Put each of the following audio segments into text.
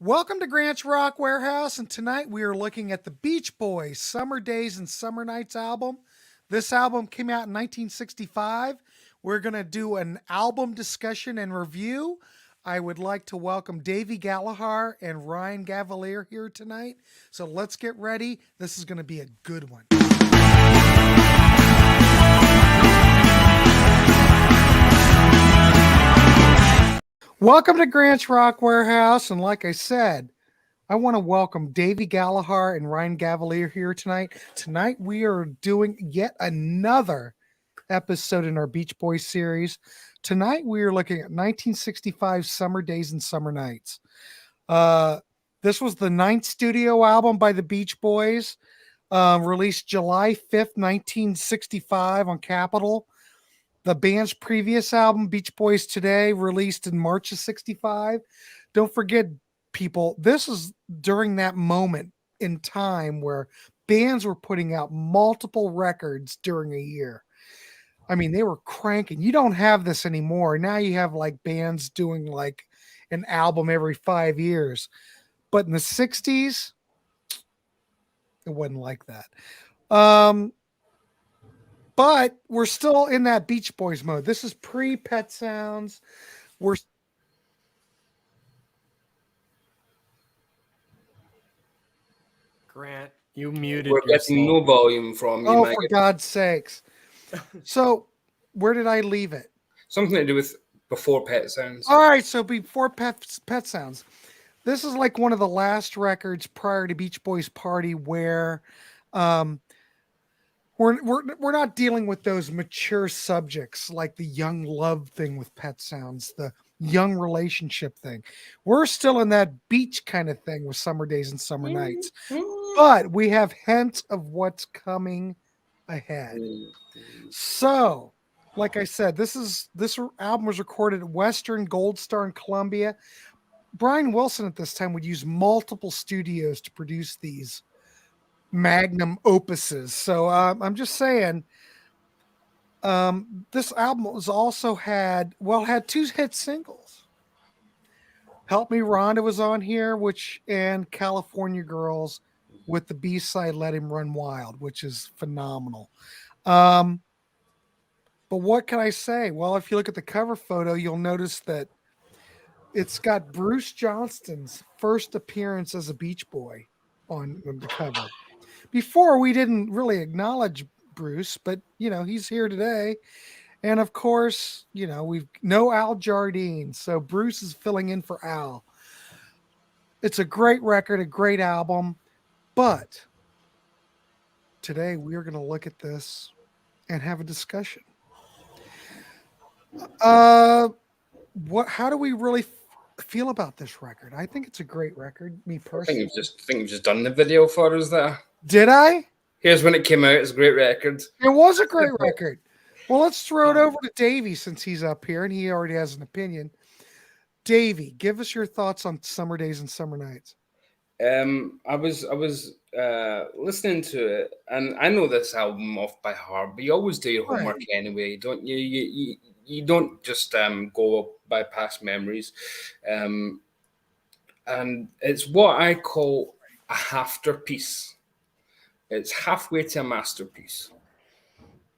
Welcome to Grant's Rock Warehouse, and tonight we are looking at the Beach Boys' Summer Days and Summer Nights album. This album came out in 1965. We're going to do an album discussion and review. I would like to welcome Davy Gallagher and Ryan Gavalier here tonight. So let's get ready. This is going to be a good one. Welcome to Grant's Rock Warehouse, and like I said, I want to welcome Davy Gallagher and Ryan Gavalier here tonight. Tonight we are doing yet another episode in our Beach Boys series. Tonight we are looking at 1965 Summer Days and Summer Nights. This was the 9th studio album by the Beach Boys, released July 5th, 1965 on Capitol. The band's previous album, Beach Boys Today, released in March of 65. Don't forget, people, this is during that moment in time where bands were putting out multiple records during a year. I mean, they were cranking. You don't have this anymore. Now you have like bands doing like an album every 5 years. But in the 60s, it wasn't like that. But we're still in that Beach Boys mode. This is pre-Pet Sounds. Grant, you muted We're getting no volume from you. Oh, for God's sakes. So, where did I leave it? Something to do with before Pet Sounds. All right, so before Pet Sounds. This is like one of the last records prior to Beach Boys Party where we're not dealing with those mature subjects like the young love thing with Pet Sounds, the young relationship thing. We're still in that beach kind of thing with Summer Days and Summer Nights. But we have hints of what's coming ahead. So, like I said, this album was recorded at Western, Gold Star, and Columbia. Brian Wilson at this time would use multiple studios to produce these magnum opuses. So I'm just saying, this album was also had 2 hit singles. Help Me Rhonda was on here, and California Girls with the B-side Let Him Run Wild, which is phenomenal. But what can I say? Well, if you look at the cover photo, you'll notice that it's got Bruce Johnston's first appearance as a Beach Boy on the cover. Before, we didn't really acknowledge Bruce, but, he's here today. And, of course, we've no Al Jardine, so Bruce is filling in for Al. It's a great record, a great album, but today we are going to look at this and have a discussion. How do we really feel about this record? I think it's a great record, me personally. I think you've just done the video for us there. Did I? Here's when it came out. It's a great record. It was a great record. Well, let's throw it over to Davy since he's up here and he already has an opinion. Davy, give us your thoughts on Summer Days and Summer Nights. I was listening to it, and I know this album off by heart, but you always do your homework anyway, don't you? You don't just go by past memories, and it's what I call a half-piece. It's halfway to a masterpiece.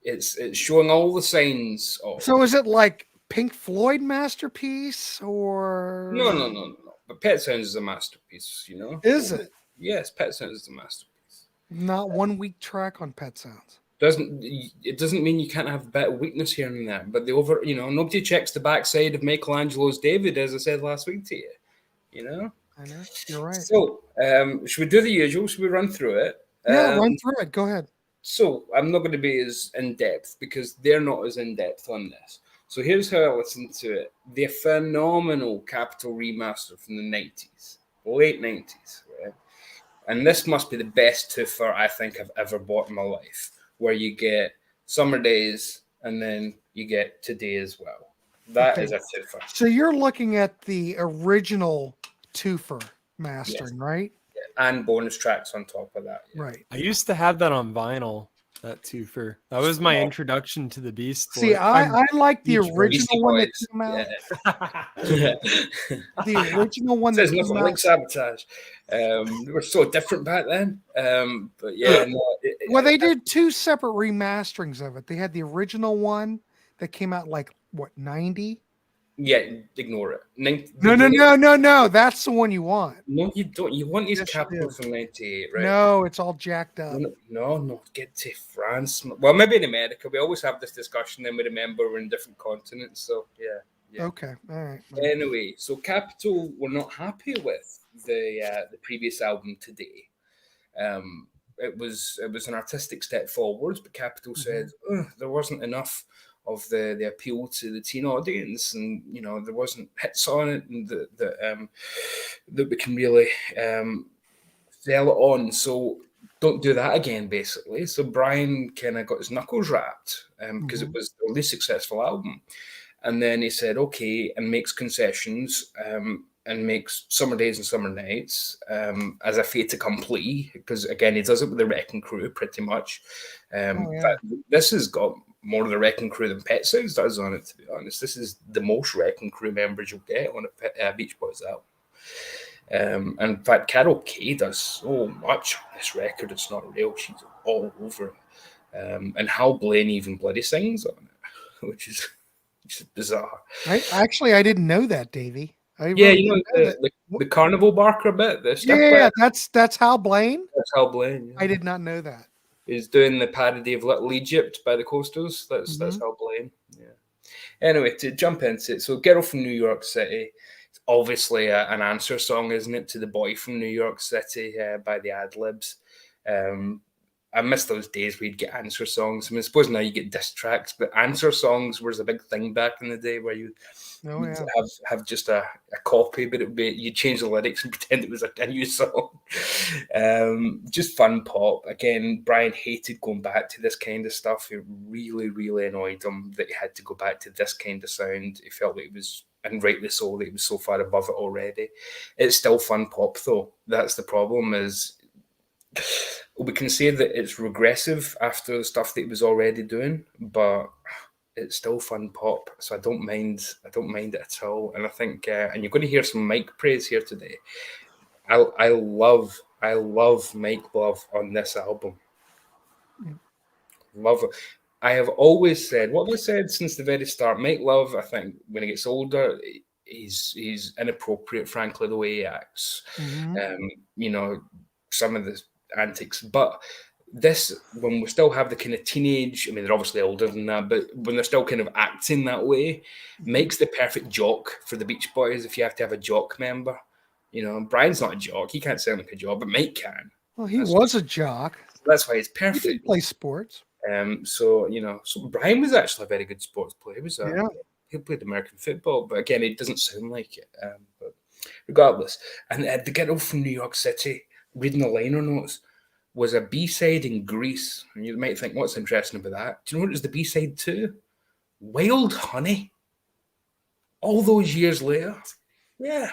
It's showing all the signs of. So is it like Pink Floyd masterpiece or No. But Pet Sounds is a masterpiece, Is it? Yes, Pet Sounds is a masterpiece. Not one weak track on Pet Sounds. It doesn't mean you can't have a bit of weakness here and there, but nobody checks the backside of Michelangelo's David, as I said last week to you. I know, you're right. So, should we do the usual? Should we run through it? Yeah, run through it. Go ahead. So, I'm not going to be as in-depth because they're not as in-depth on this. So, here's how I listened to it. The phenomenal Capitol remaster from the 90s, late 90s, right? And this must be the best twofer I think I've ever bought in my life, where you get Summer Days and then you get Today as well. That is a twofer. So, you're looking at the original twofer mastering, right? And bonus tracks on top of that. Yeah. Right. I used to have that on vinyl, that toofer. That was my introduction to the Beast Boys. See, I like the Beach original one that Boys, came out. Yeah. The original one that Says came nothing out. like Sabotage. They were so different back then. But yeah, no, Well, they did 2 separate remasterings of it. They had the original one that came out like what 90. yeah, ignore it. No. That's the one you want. No, you don't. You want his Yes, you capital do. from 98, right? No, it's all jacked up. No, get to France. Well, maybe in America. We always have this discussion, then we remember we're in different continents. So, yeah. Okay, all right. Anyway, so Capitol were not happy with the previous album today. It was an artistic step forwards, but Capitol said there wasn't enough of the appeal to the teen audience, and there wasn't hits on it, and that we can really sell it on. So don't do that again, basically. So Brian kind of got his knuckles wrapped because it was the least successful album. And then he said, okay, and makes concessions and makes Summer Days and Summer Nights as a fait accompli, because, again, he does it with the Wrecking Crew pretty much. This has got more of the Wrecking Crew than Pet Sounds does on it, to be honest. This is the most Wrecking Crew members you'll get on a Beach Boys album. And in fact, Carol Kay does so much on this record, it's not real. She's all over it. And Hal Blaine even bloody sings on it, which is bizarre. I didn't know that, Davy. The carnival barker bit. That's Hal Blaine. That's Hal Blaine. Yeah. I did not know that. He's doing the parody of Little Egypt by the Coasters. That's Hal Blaine. Yeah. Anyway, to jump into it, so Girl from New York City. It's obviously an answer song, isn't it, to the Boy from New York City by the Ad-Libs. I miss those days where you'd get answer songs. I mean, I suppose now you get diss tracks, but answer songs was a big thing back in the day where you'd have just a copy, but you'd change the lyrics and pretend it was a new song. Just fun pop. Again, Brian hated going back to this kind of stuff. It really, really annoyed him that he had to go back to this kind of sound. He felt that it was, and rightly so, that he was so far above it already. It's still fun pop, though. That's the problem, is we can say that it's regressive after the stuff that he was already doing, but it's still fun pop. So I don't mind it at all. And I think, and you're going to hear some Mike praise here today. I love Mike Love on this album. Love it. I have always said what I've said since the very start. Mike Love, I think, when he gets older, he's inappropriate, frankly, the way he acts. Some of the antics, but this, when we still have the kind of teenage, I mean, they're obviously older than that, but when they're still kind of acting that way, makes the perfect jock for the Beach Boys if you have to have a jock member. Brian's not a jock, he can't sound like a jock, but Mike can. Well, he was a jock. That's why he's perfect. He did play sports. So Brian was actually a very good sports player. He played American football, but again, it doesn't sound like it. But regardless, and the Girl from New York City, reading the liner notes, was a B-side in Greece. And you might think, what's interesting about that? Do you know what it was the B-side to? Wild Honey. All those years later. Yeah.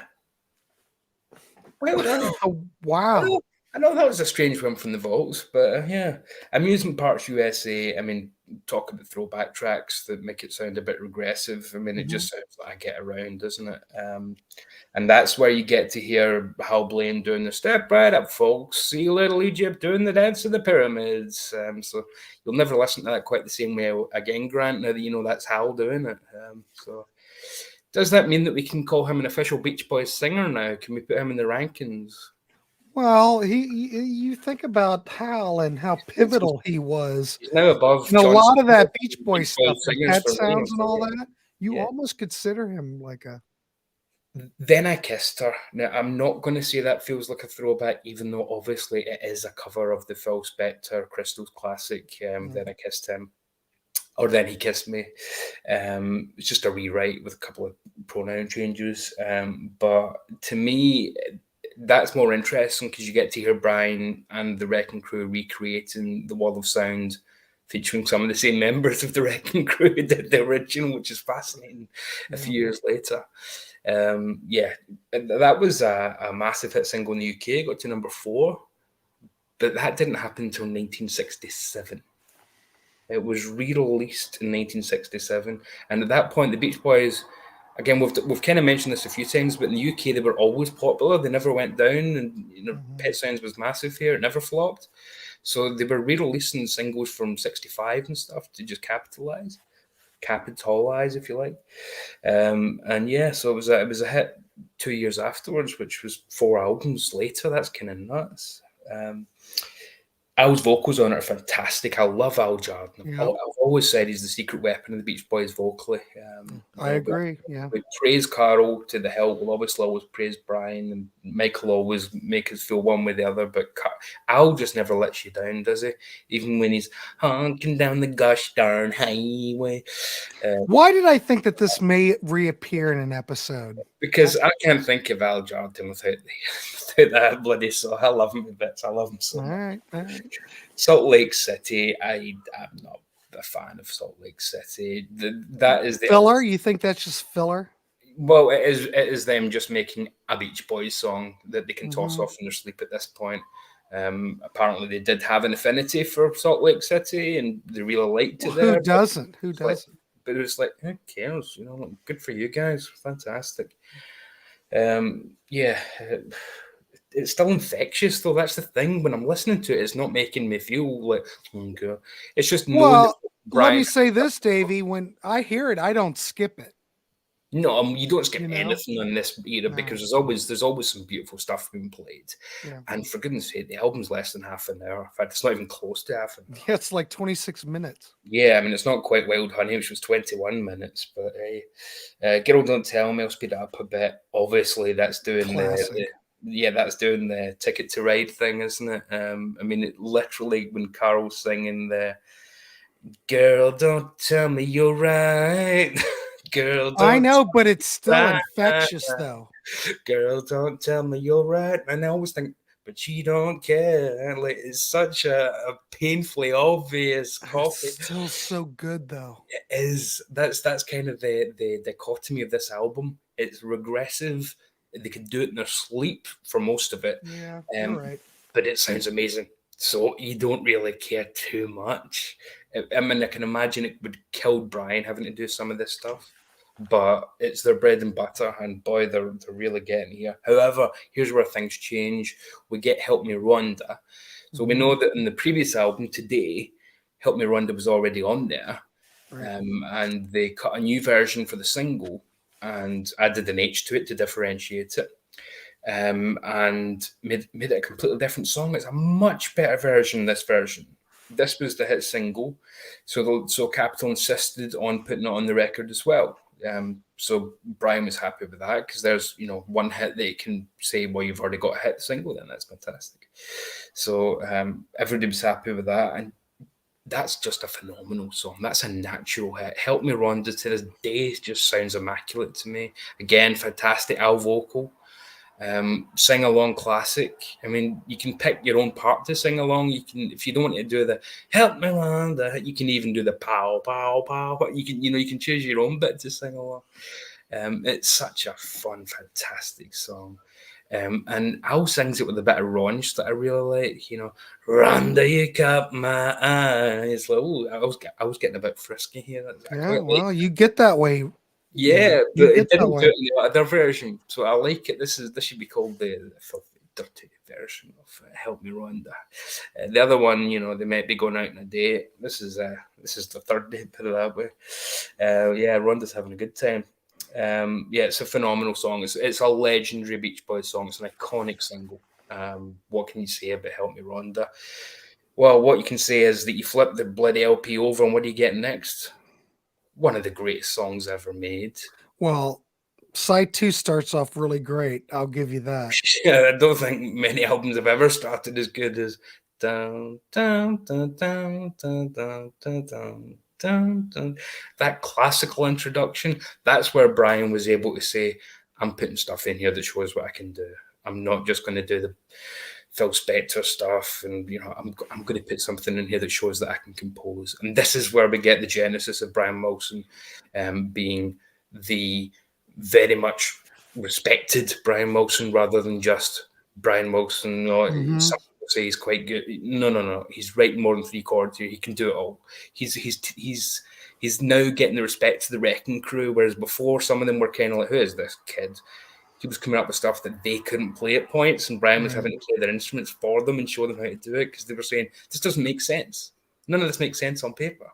Wild Honey. Oh, wow. I know that was a strange one from the Vaults, but yeah. Amusement Parks USA, I mean, talk about throwback tracks that make it sound a bit regressive. I mean, it just sounds like I Get Around, doesn't it? And that's where you get to hear Hal Blaine doing the step right up, folks. See Little Egypt doing the dance of the pyramids. So you'll never listen to that quite the same way again, Grant, now that you know that's Hal doing it. So does that mean that we can call him an official Beach Boys singer now? Can we put him in the rankings? Well, you think about Hal and how pivotal he was. He's now above a lot of that Beach Boys Boys stuff, Pet Sounds and all that. You Yeah. almost consider him like a. Then I Kissed Her. Now, I'm not going to say that feels like a throwback, even though obviously it is a cover of the Phil Spector Crystals classic, Then I Kissed Him, or Then He Kissed Me. It's just a rewrite with a couple of pronoun changes. But to me, that's more interesting because you get to hear Brian and the Wrecking Crew recreating the Wall of Sound, featuring some of the same members of the Wrecking Crew who did the original, which is fascinating a few years later. That was a massive hit single in the UK, got to number 4, but that didn't happen until 1967. It was re-released in 1967, and at that point, the Beach Boys, again, we've kind of mentioned this a few times, but in the UK, they were always popular. They never went down, and Pet Sounds was massive here. It never flopped. So they were re-releasing singles from '65 and stuff to just capitalize, if you like. And yeah, so it was a hit 2 years afterwards, which was 4 albums later. That's kind of nuts. Al's vocals on it are fantastic. I love Al Jardine. Yeah. I've always said he's the secret weapon of the Beach Boys vocally. I agree. Yeah. We praise Carl to the hill. We'll obviously always praise Brian, and Michael always make us feel one with the other. But Al just never lets you down, does he? Even when he's honking down the gosh darn highway. Why did I think that this may reappear in an episode? Because I can't think of Al Jardine without that bloody song. I love him a bit. I love him so much. All right. Salt Lake City. I'm not a fan of Salt Lake City. That is the filler. You think that's just filler? Well, it is them just making a Beach Boys song that they can toss off in their sleep at this point. Apparently, they did have an affinity for Salt Lake City, and they really liked it. Who doesn't? Who doesn't? But it was like, who cares? Good for you guys. Fantastic. It's still infectious, though. That's the thing. When I'm listening to it, it's not making me feel like, okay. It's just well. Let me say this, Davy. When I hear it, I don't skip it. No, you don't skip anything in this era because there's always some beautiful stuff being played. Yeah. And for goodness sake, the album's less than half an hour. In fact, it's not even close to half an hour. Yeah, it's like 26 minutes. Yeah, I mean, it's not quite Wild Honey, which was 21 minutes. But Girl Don't Tell Me, I'll speed it up a bit. Obviously, that's doing that's doing the Ticket to Ride thing, isn't it? I mean, it literally, when Carol's singing the Girl Don't Tell Me You're Right. Girl, I know, but it's still infectious, though. Girl, don't tell me you're right. And I always think, but she don't care. Like, it's such a painfully obvious copy. It's still so good, though. It is. That's kind of the dichotomy of this album. It's regressive. They can do it in their sleep for most of it. Yeah, you're right. But it sounds amazing. So you don't really care too much. I mean, I can imagine it would kill Brian having to do some of this stuff. But it's their bread and butter, and boy, they're really getting here. However, here's where things change. We get Help Me Rhonda. So we know that in the previous album, Today, Help Me Rhonda was already on there. Right. And they cut a new version for the single and added an H to it to differentiate it. And made it a completely different song. It's a much better version, this version. This was the hit single. So Capitol insisted on putting it on the record as well. So Brian was happy with that because there's one hit that you can say, well, you've already got a hit single, then that's fantastic. So everybody was happy with that, and that's just a phenomenal song. That's a natural hit. Help Me Rhonda to this day just sounds immaculate to me. Again, fantastic Al vocal. Sing along classic. I mean, you can pick your own part to sing along. You can, if you don't want to do the Help Me Rhonda, you can even do the pow pow pow. You can choose your own bit to sing along. It's such a fun, fantastic song. And Al sings it with a bit of raunch that I really like. Rhonda, you caught my eyes. Like, I was getting a bit frisky here. You get that way. Yeah, but it didn't do it in the other version, so I like it. This should be called the filthy, dirty version of Help Me Rhonda. The other one, they might be going out on a date. This is the third date, put it that way. Rhonda's having a good time. It's a phenomenal song. It's a legendary Beach Boys song. It's an iconic single. What can you say about Help Me Rhonda? Well, what you can say is that you flip the bloody LP over, and what do you get next? One of the greatest songs ever made. Well, side 2 starts off really great. I'll give you that. Yeah, I don't think many albums have ever started as good as down, down, down, down, down, down, down, down, down, down. That classical introduction. That's where Brian was able to say, "I'm putting stuff in here that shows what I can do. I'm not just going to do the Phil Spector stuff, and I'm going to put something in here that shows that I can compose." And this is where we get the genesis of Brian Wilson being the very much respected Brian Wilson rather than just Brian Wilson. Some say he's quite good. No. He's writing more than 3 chords here. He can do it all. He's now getting the respect of the Wrecking Crew, whereas before some of them were kind of like, who is this kid? He was coming up with stuff that they couldn't play at points, and Brian was having to play their instruments for them and show them how to do it because they were saying, this doesn't make sense. None of this makes sense on paper.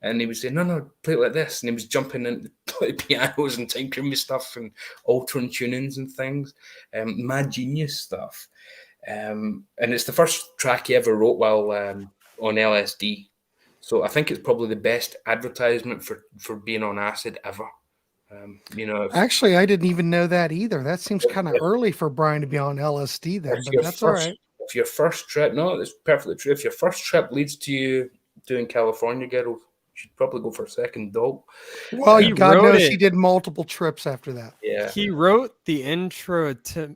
And he would say, no, play it like this. And he was jumping into the pianos and tinkering with stuff and altering tunings and things. Mad genius stuff. And it's the first track he ever wrote while on LSD. So I think it's probably the best advertisement for being on acid ever. Actually, I didn't even know that either. That seems kind of early for Brian to be on LSD then, but that's all right. If your first trip, no, it's perfectly true. If your first trip leads to you doing California Girls, you should probably go for a second dope. Well, God knows he did multiple trips after that. Yeah, he wrote the intro to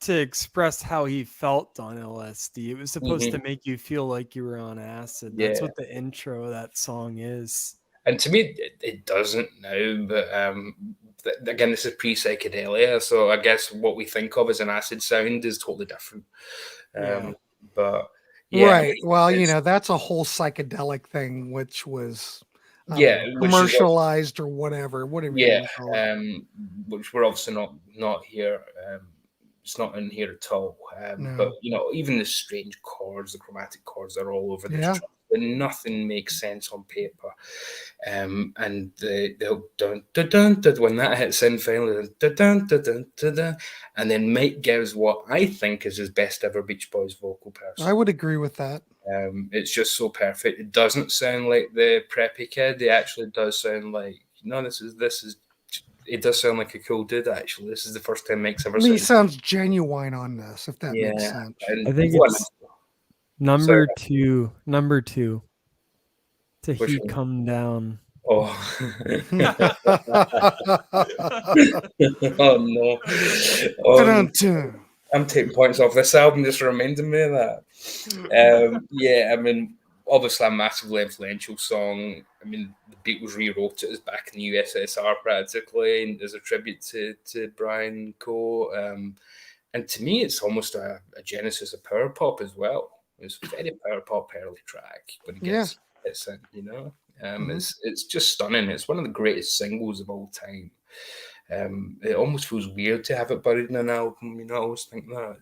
express how he felt on LSD. It was supposed to make you feel like you were on acid. That's what the intro of that song is. And to me, it doesn't now, but again, this is pre-psychedelia, so I guess what we think of as an acid sound is totally different. But yeah, right. Well, that's a whole psychedelic thing, which was commercialized or whatever you want to call it. Which we're obviously not here. It's not in here at all. But even the strange chords, the chromatic chords, are all over this track. But nothing makes sense on paper. And the dun dun dun dun when that hits in finally, dun dun dun dun dun dun, and then Mike gives what I think is his best ever Beach Boys vocal person. I would agree with that. It's just so perfect. It doesn't sound like the preppy kid. It actually does sound like this is. It does sound like a cool dude. Actually, this is the first time Mike's ever. He sounds genuine on this, if that makes sense. I think it's number two. To Heat Come Down. Oh. Oh no. I'm taking points off this album just reminding me of that. I mean, obviously a massively influential song. I mean, the Beatles rewrote it as back in the USSR practically, and as a tribute to Brian Coe. And to me, it's almost a genesis of power pop as well. It's a very power pop early track, but it gets it's in, it's just stunning. It's one of the greatest singles of all time. It almost feels weird to have it buried in an album. I always think that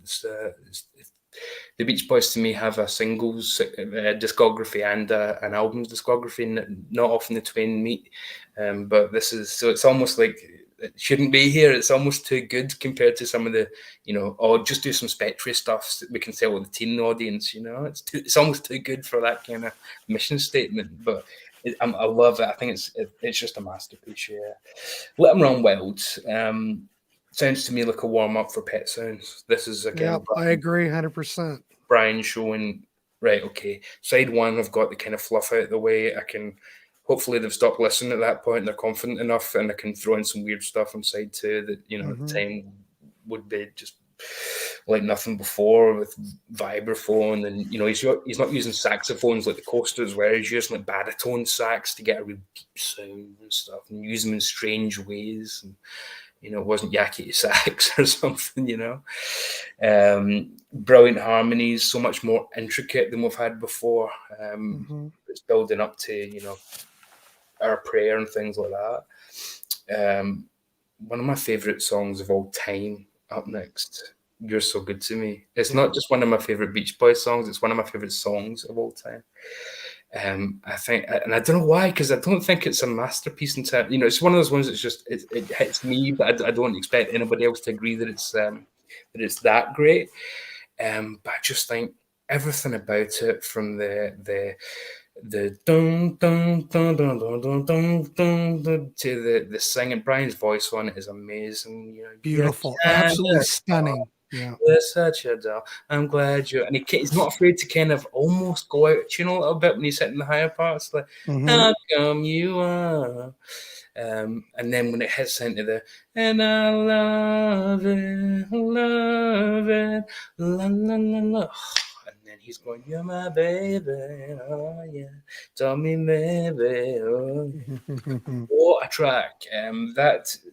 the Beach Boys to me have a singles discography and an albums discography, and not often the twain meet. But this is so it's almost like it shouldn't be here. It's almost too good compared to some of the, just do some Spectre stuff that we can sell with the teen audience. It's almost too good for that kind of mission statement. But I love it. I think it's just a masterpiece. Yeah, Let 'Em Run Wild. Sounds to me like a warm up for Pet Sounds. This is again. I agree 100%. Brian showing, right, okay, side one, I've got the kind of fluff out of the way. I can, hopefully they've stopped listening at that point. They're confident enough, and I can throw in some weird stuff on side two that, at the time would be just like nothing before with vibraphone. And, he's not using saxophones like the Coasters, where he's using like baritone sax to get a real deep sound and stuff, and use them in strange ways. And, it wasn't Yaki sax or something, Brilliant harmonies, so much more intricate than we've had before. It's building up to, Our Prayer and things like that. One of my favourite songs of all time, up next, You're So Good To Me. It's not just one of my favourite Beach Boys songs, it's one of my favourite songs of all time. I think, and I don't know why, because I don't think it's a masterpiece in terms. It's one of those ones that's just it hits me, but I don't expect anybody else to agree that it's that great. But I just think everything about it, from the dun dun dun dun dun dun dun dun to the singing, Brian's voice on it is amazing. Beautiful, absolutely stunning. Yeah, you're such a doll. I'm glad you're. And he's not afraid to kind of almost go out of tune a little bit when he's hitting the higher parts, like how come you are. And then when it hits into the and I love it, la la la la. And then he's going, you're my baby, oh yeah, tell me maybe, oh. What a track.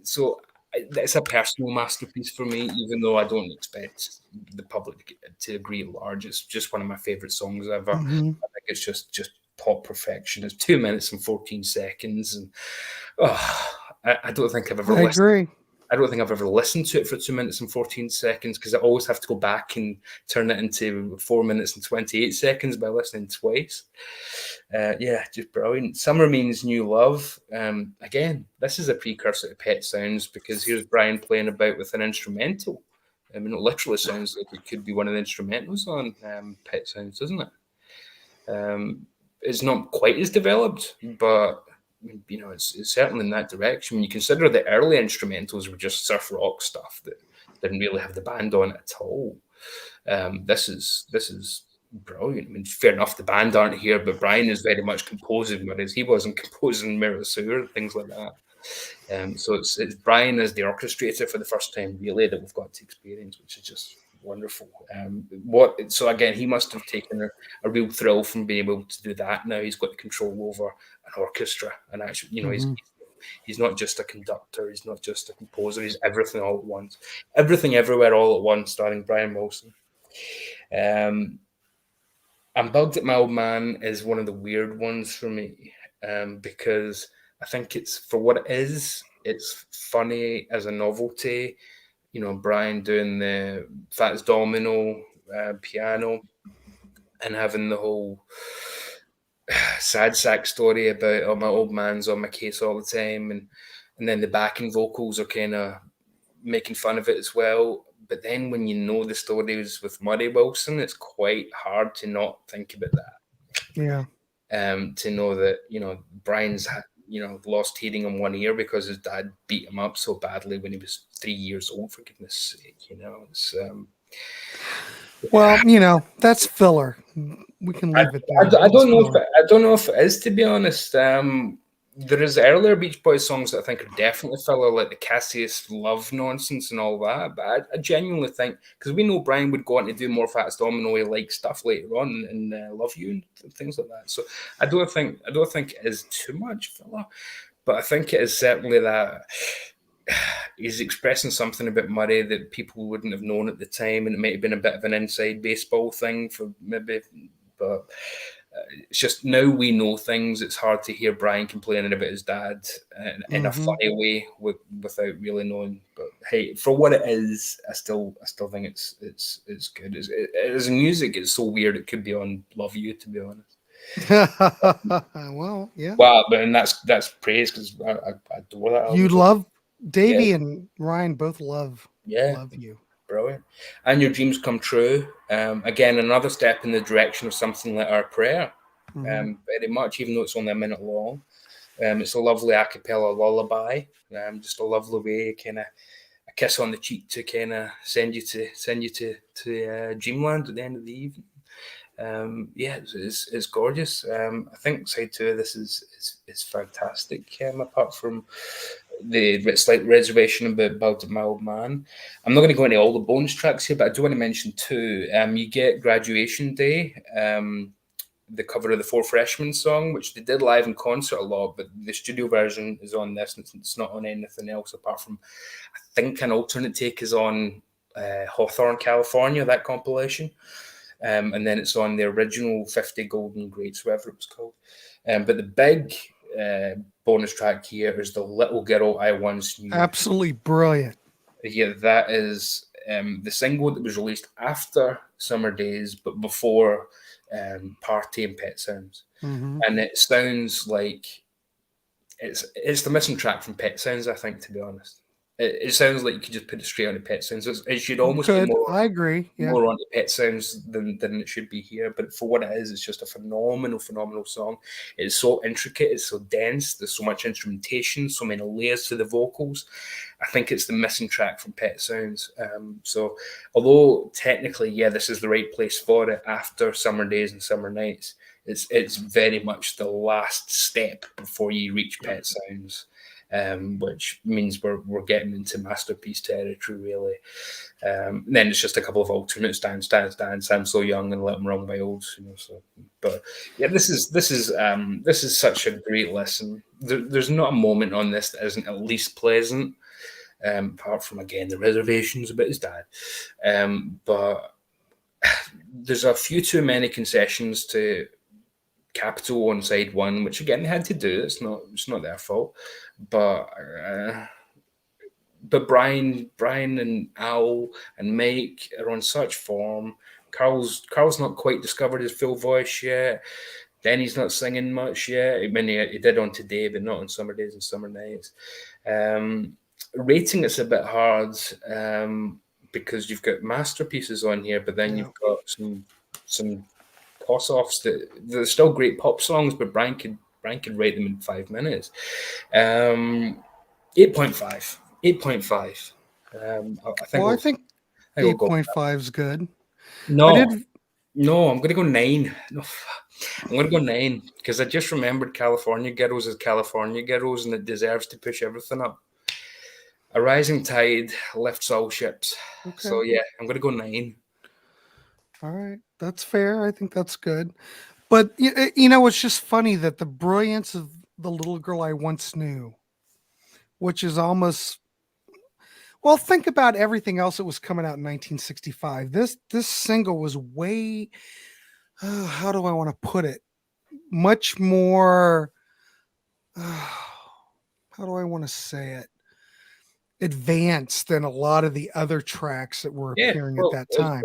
So it's a personal masterpiece for me, even though I don't expect the public to agree at large. It's just one of my favorite songs ever. Mm-hmm. I think it's just pop perfection. It's 2 minutes and 14 seconds, and I don't think I've ever I listened. agree. I don't think I've ever listened to it for 2 minutes and 14 seconds because I always have to go back and turn it into 4 minutes and 28 seconds by listening twice. Yeah, just brilliant. Summer Means New Love. Again, this is a precursor to Pet Sounds because here's Brian playing about with an instrumental. I mean, it literally sounds like it could be one of the instrumentals on Pet Sounds, doesn't it? It's not quite as developed, but it's certainly in that direction. When you consider the early instrumentals were just surf rock stuff that didn't really have the band on it at all. This is brilliant. I mean, fair enough, the band aren't here, but Brian is very much composing, whereas he wasn't composing Mirror Sewer and things like that. So it's Brian as the orchestrator for the first time, really, that we've got to experience, which is just wonderful. So again, he must have taken a real thrill from being able to do that. Now he's got the control over an orchestra, and actually, he's not just a conductor, he's not just a composer, he's everything all at once, everything everywhere all at once, starring Brian Wilson. I'm Bugged at My Old Man is one of the weird ones for me because I think it's, for what it is, it's funny as a novelty. Brian doing the Fats Domino piano and having the whole sad sack story about, oh, my old man's on my case all the time. And then the backing vocals are kind of making fun of it as well. But then when you know the stories with Murray Wilson, it's quite hard to not think about that. Yeah. To know that, Brian's lost hearing in one ear because his dad beat him up so badly when he was 3 years old, for goodness sake, it's well, that's filler. We can leave it there. I don't know if it is, to be honest. There is earlier Beach Boys songs that I think are definitely filler, like the Cassius Love nonsense and all that. But I genuinely think, because we know Brian would go on to do more Fats Domino like stuff later on and Love You and things like that. So I don't think it is too much filler, but I think it is certainly that he's expressing something about Murray that people wouldn't have known at the time, and it might have been a bit of an inside baseball thing for maybe, but. It's just now we know things. It's hard to hear Brian complaining about his dad in a funny way without really knowing. But hey, for what it is, I still think it's good. As music, it's so weird. It could be on Love You, to be honest. Well, yeah. Wow, but that's praise because I adore that album. You love Davy and Ryan both love You. Brilliant. And Your Dreams Come True. Again, another step in the direction of something like Our Prayer. Very much, even though it's only a minute long. It's a lovely a cappella lullaby. Just a lovely way, kind of a kiss on the cheek to kind of send you to dreamland at the end of the evening. It's gorgeous. I think side 2 of this is fantastic. Apart from the slight reservation about Bugged at My Old Man. I'm not going to go into all the bonus tracks here, but I do want to mention 2. You get Graduation Day, the cover of the Four Freshmen song, which they did live in concert a lot, but the studio version is on this, and it's not on anything else apart from, I think, an alternate take is on Hawthorne, California, that compilation. And then it's on the original 50 Golden Greats, whatever it was called. But the big bonus track here is The Little Girl I Once Knew. Absolutely brilliant. Yeah, that is the single that was released after Summer Days, but before Party and Pet Sounds. And it sounds like it's the missing track from Pet Sounds, I think, to be honest. It sounds like you could just put it straight on the Pet Sounds. It should almost be more. I agree. Yeah. More on the Pet Sounds than it should be here. But for what it is, it's just a phenomenal song. It's so intricate. It's so dense. There's so much instrumentation, so many layers to the vocals. I think it's the missing track from Pet Sounds. So although technically, this is the right place for it after Summer Days and Summer Nights, it's very much the last step before you reach Pet Sounds. Which means we're getting into masterpiece territory, really. Then it's just a couple of alternates: Dance, Dance, Dance, I'm So Young, and Let 'Em Run Wild. So, but yeah, this is such a great listen. There's not a moment on this that isn't at least pleasant. apart from, again, the reservations about his dad. But there's a few too many concessions to Capital on side one, which again they had to do. It's not their fault. But Brian and Al and Mike are on such form. Carl's not quite discovered his full voice yet. Denny's not singing much yet. I mean, he did on Today, but not on Summer Days and Summer Nights. Rating it's a bit hard because you've got masterpieces on here, but then you've got some toss-offs that they're still great pop songs, but Brian could rate them in 5 minutes. 8.5. 8.5. I think 8.5 is good. No, I'm going to go 9. No, I'm going to go 9 because I just remembered California Girls as California Girls, and it deserves to push everything up. A rising tide lifts all ships. Okay. So yeah, I'm going to go 9. All right, that's fair. I think that's good. But it's just funny that the brilliance of The Little Girl I Once Knew, which is almost, well, think about everything else that was coming out in 1965. This single was way, how do I want to put it? Much more, how do I want to say it? Advanced than a lot of the other tracks that were appearing at that time.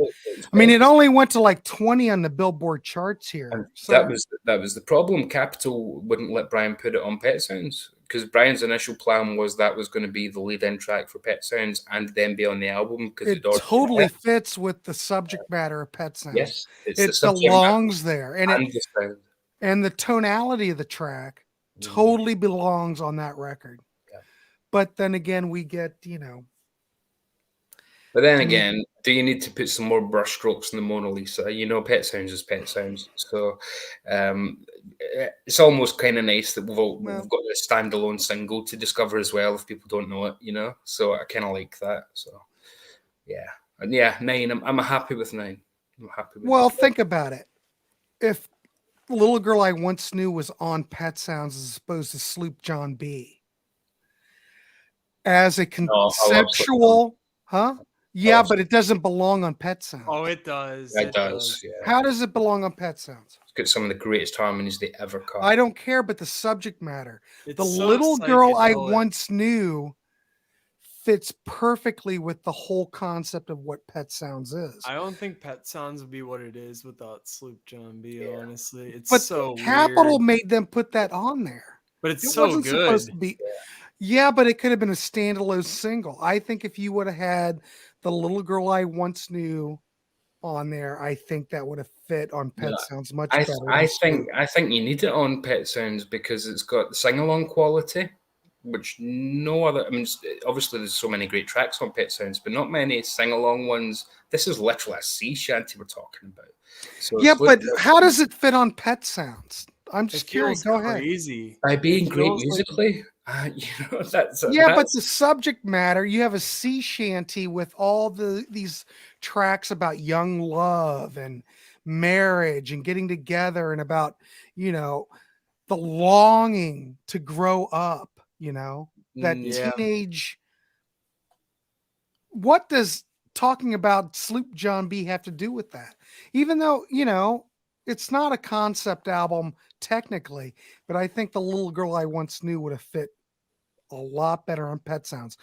I mean, it only went to like 20 on the Billboard charts here. And so that was the problem. Capitol wouldn't let Brian put it on Pet Sounds because Brian's initial plan was that was going to be the lead-in track for Pet Sounds and then be on the album because it totally fits with the subject matter of Pet Sounds. Yes, it belongs there, and the tonality of the track totally belongs on that record. But then again, we get, But then again, do you need to put some more brushstrokes in the Mona Lisa? Pet Sounds is Pet Sounds. So it's almost kind of nice that we've got a standalone single to discover as well if people don't know it, So I kind of like that. So, yeah. And yeah, 9. I'm happy with 9. I'm happy with 9. Think about it. If Little Girl I Once Knew was on Pet Sounds as opposed to Sloop John B., as a conceptual, Yeah, but it doesn't belong on Pet Sounds. Oh, it does. It does. Yeah. How does it belong on Pet Sounds? It's got some of the greatest harmonies they ever caught. I don't care, but the subject matter. The Little Girl I Once Knew fits perfectly with the whole concept of what Pet Sounds is. I don't think Pet Sounds would be what it is without Sloop John B. Honestly, it's so Capitol made them put that on there. But it so good. Supposed to be. Yeah, but it could have been a standalone single. I think if you would have had The Little Girl I Once Knew on there, I think that would have fit on Pet Sounds much better. I think you need it on Pet Sounds because it's got the sing-along quality, which no other. I mean, obviously there's so many great tracks on Pet Sounds, but not many sing-along ones. This is literally a sea shanty we're talking about. So yeah, but how does it fit on Pet Sounds? I'm just curious. Go ahead. By being great musically. But the subject matter, you have a sea shanty with all these tracks about young love and marriage and getting together and about, the longing to grow up, that teenage. What does talking about Sloop John B have to do with that? Even though, it's not a concept album technically, but I think The Little Girl I Once Knew would have fit a lot better on Pet Sounds.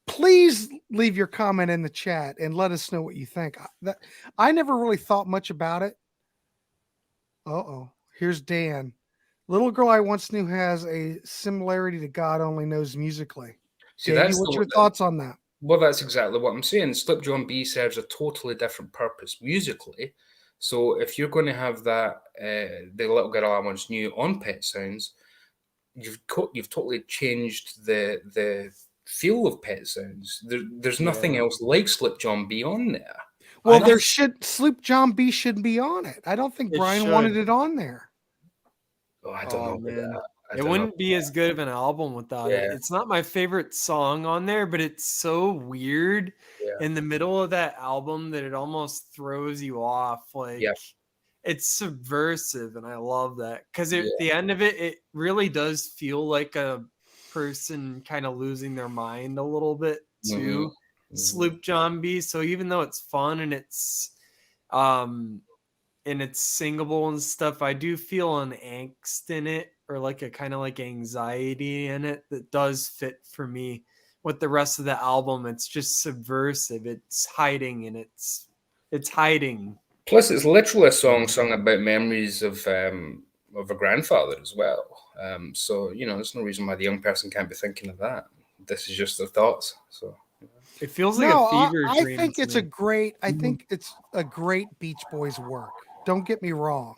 Please leave your comment in the chat and let us know what you think. I never really thought much about it. Here's Dan. Little Girl I Once Knew has a similarity to God Only Knows musically. What's your thoughts on that? Well, that's exactly what I'm saying. Sloop John B serves a totally different purpose musically. So if you're going to have that, The Little Girl I Once Knew on Pet Sounds, you've totally changed the feel of Pet Sounds. There's nothing else like Sloop John B on there. Well, Sloop John B should be on it. I don't think Brian wanted it on there. Oh, I don't know. Man. It wouldn't be as good of an album without it. It's not my favorite song on there, but it's so weird in the middle of that album that it almost throws you off. It's subversive, and I love that because at the end of it, it really does feel like a person kind of losing their mind a little bit too. Sloop John B. So even though it's fun and it's singable and stuff, I do feel an angst in it, or like a kind of like anxiety in it that does fit for me. With the rest of the album, it's just subversive. It's hiding, and it's hiding. Plus, it's literally a song sung about memories of a grandfather as well. So there's no reason why the young person can't be thinking of that. This is just their thoughts. So it feels like a fever dream. I think it's a great. I think it's a great Beach Boys work. Don't get me wrong.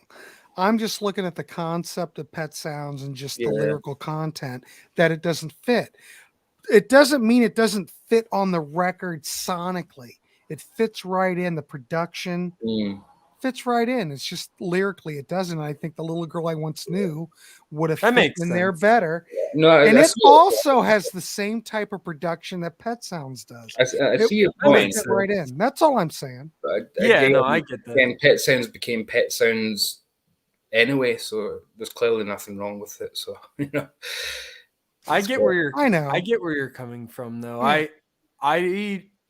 I'm just looking at the concept of Pet Sounds and just the lyrical content that it doesn't fit. It doesn't mean it doesn't fit on the record sonically. It fits right in. The production fits right in. It's just lyrically it doesn't. I think The Little Girl I Once Knew would have fit in there better. No, and it also has the same type of production that Pet Sounds does. I see your point. Right in. That's all I'm saying. I get that. Again, Pet Sounds became Pet Sounds anyway, so there's clearly nothing wrong with it. So I get where you're coming from, though.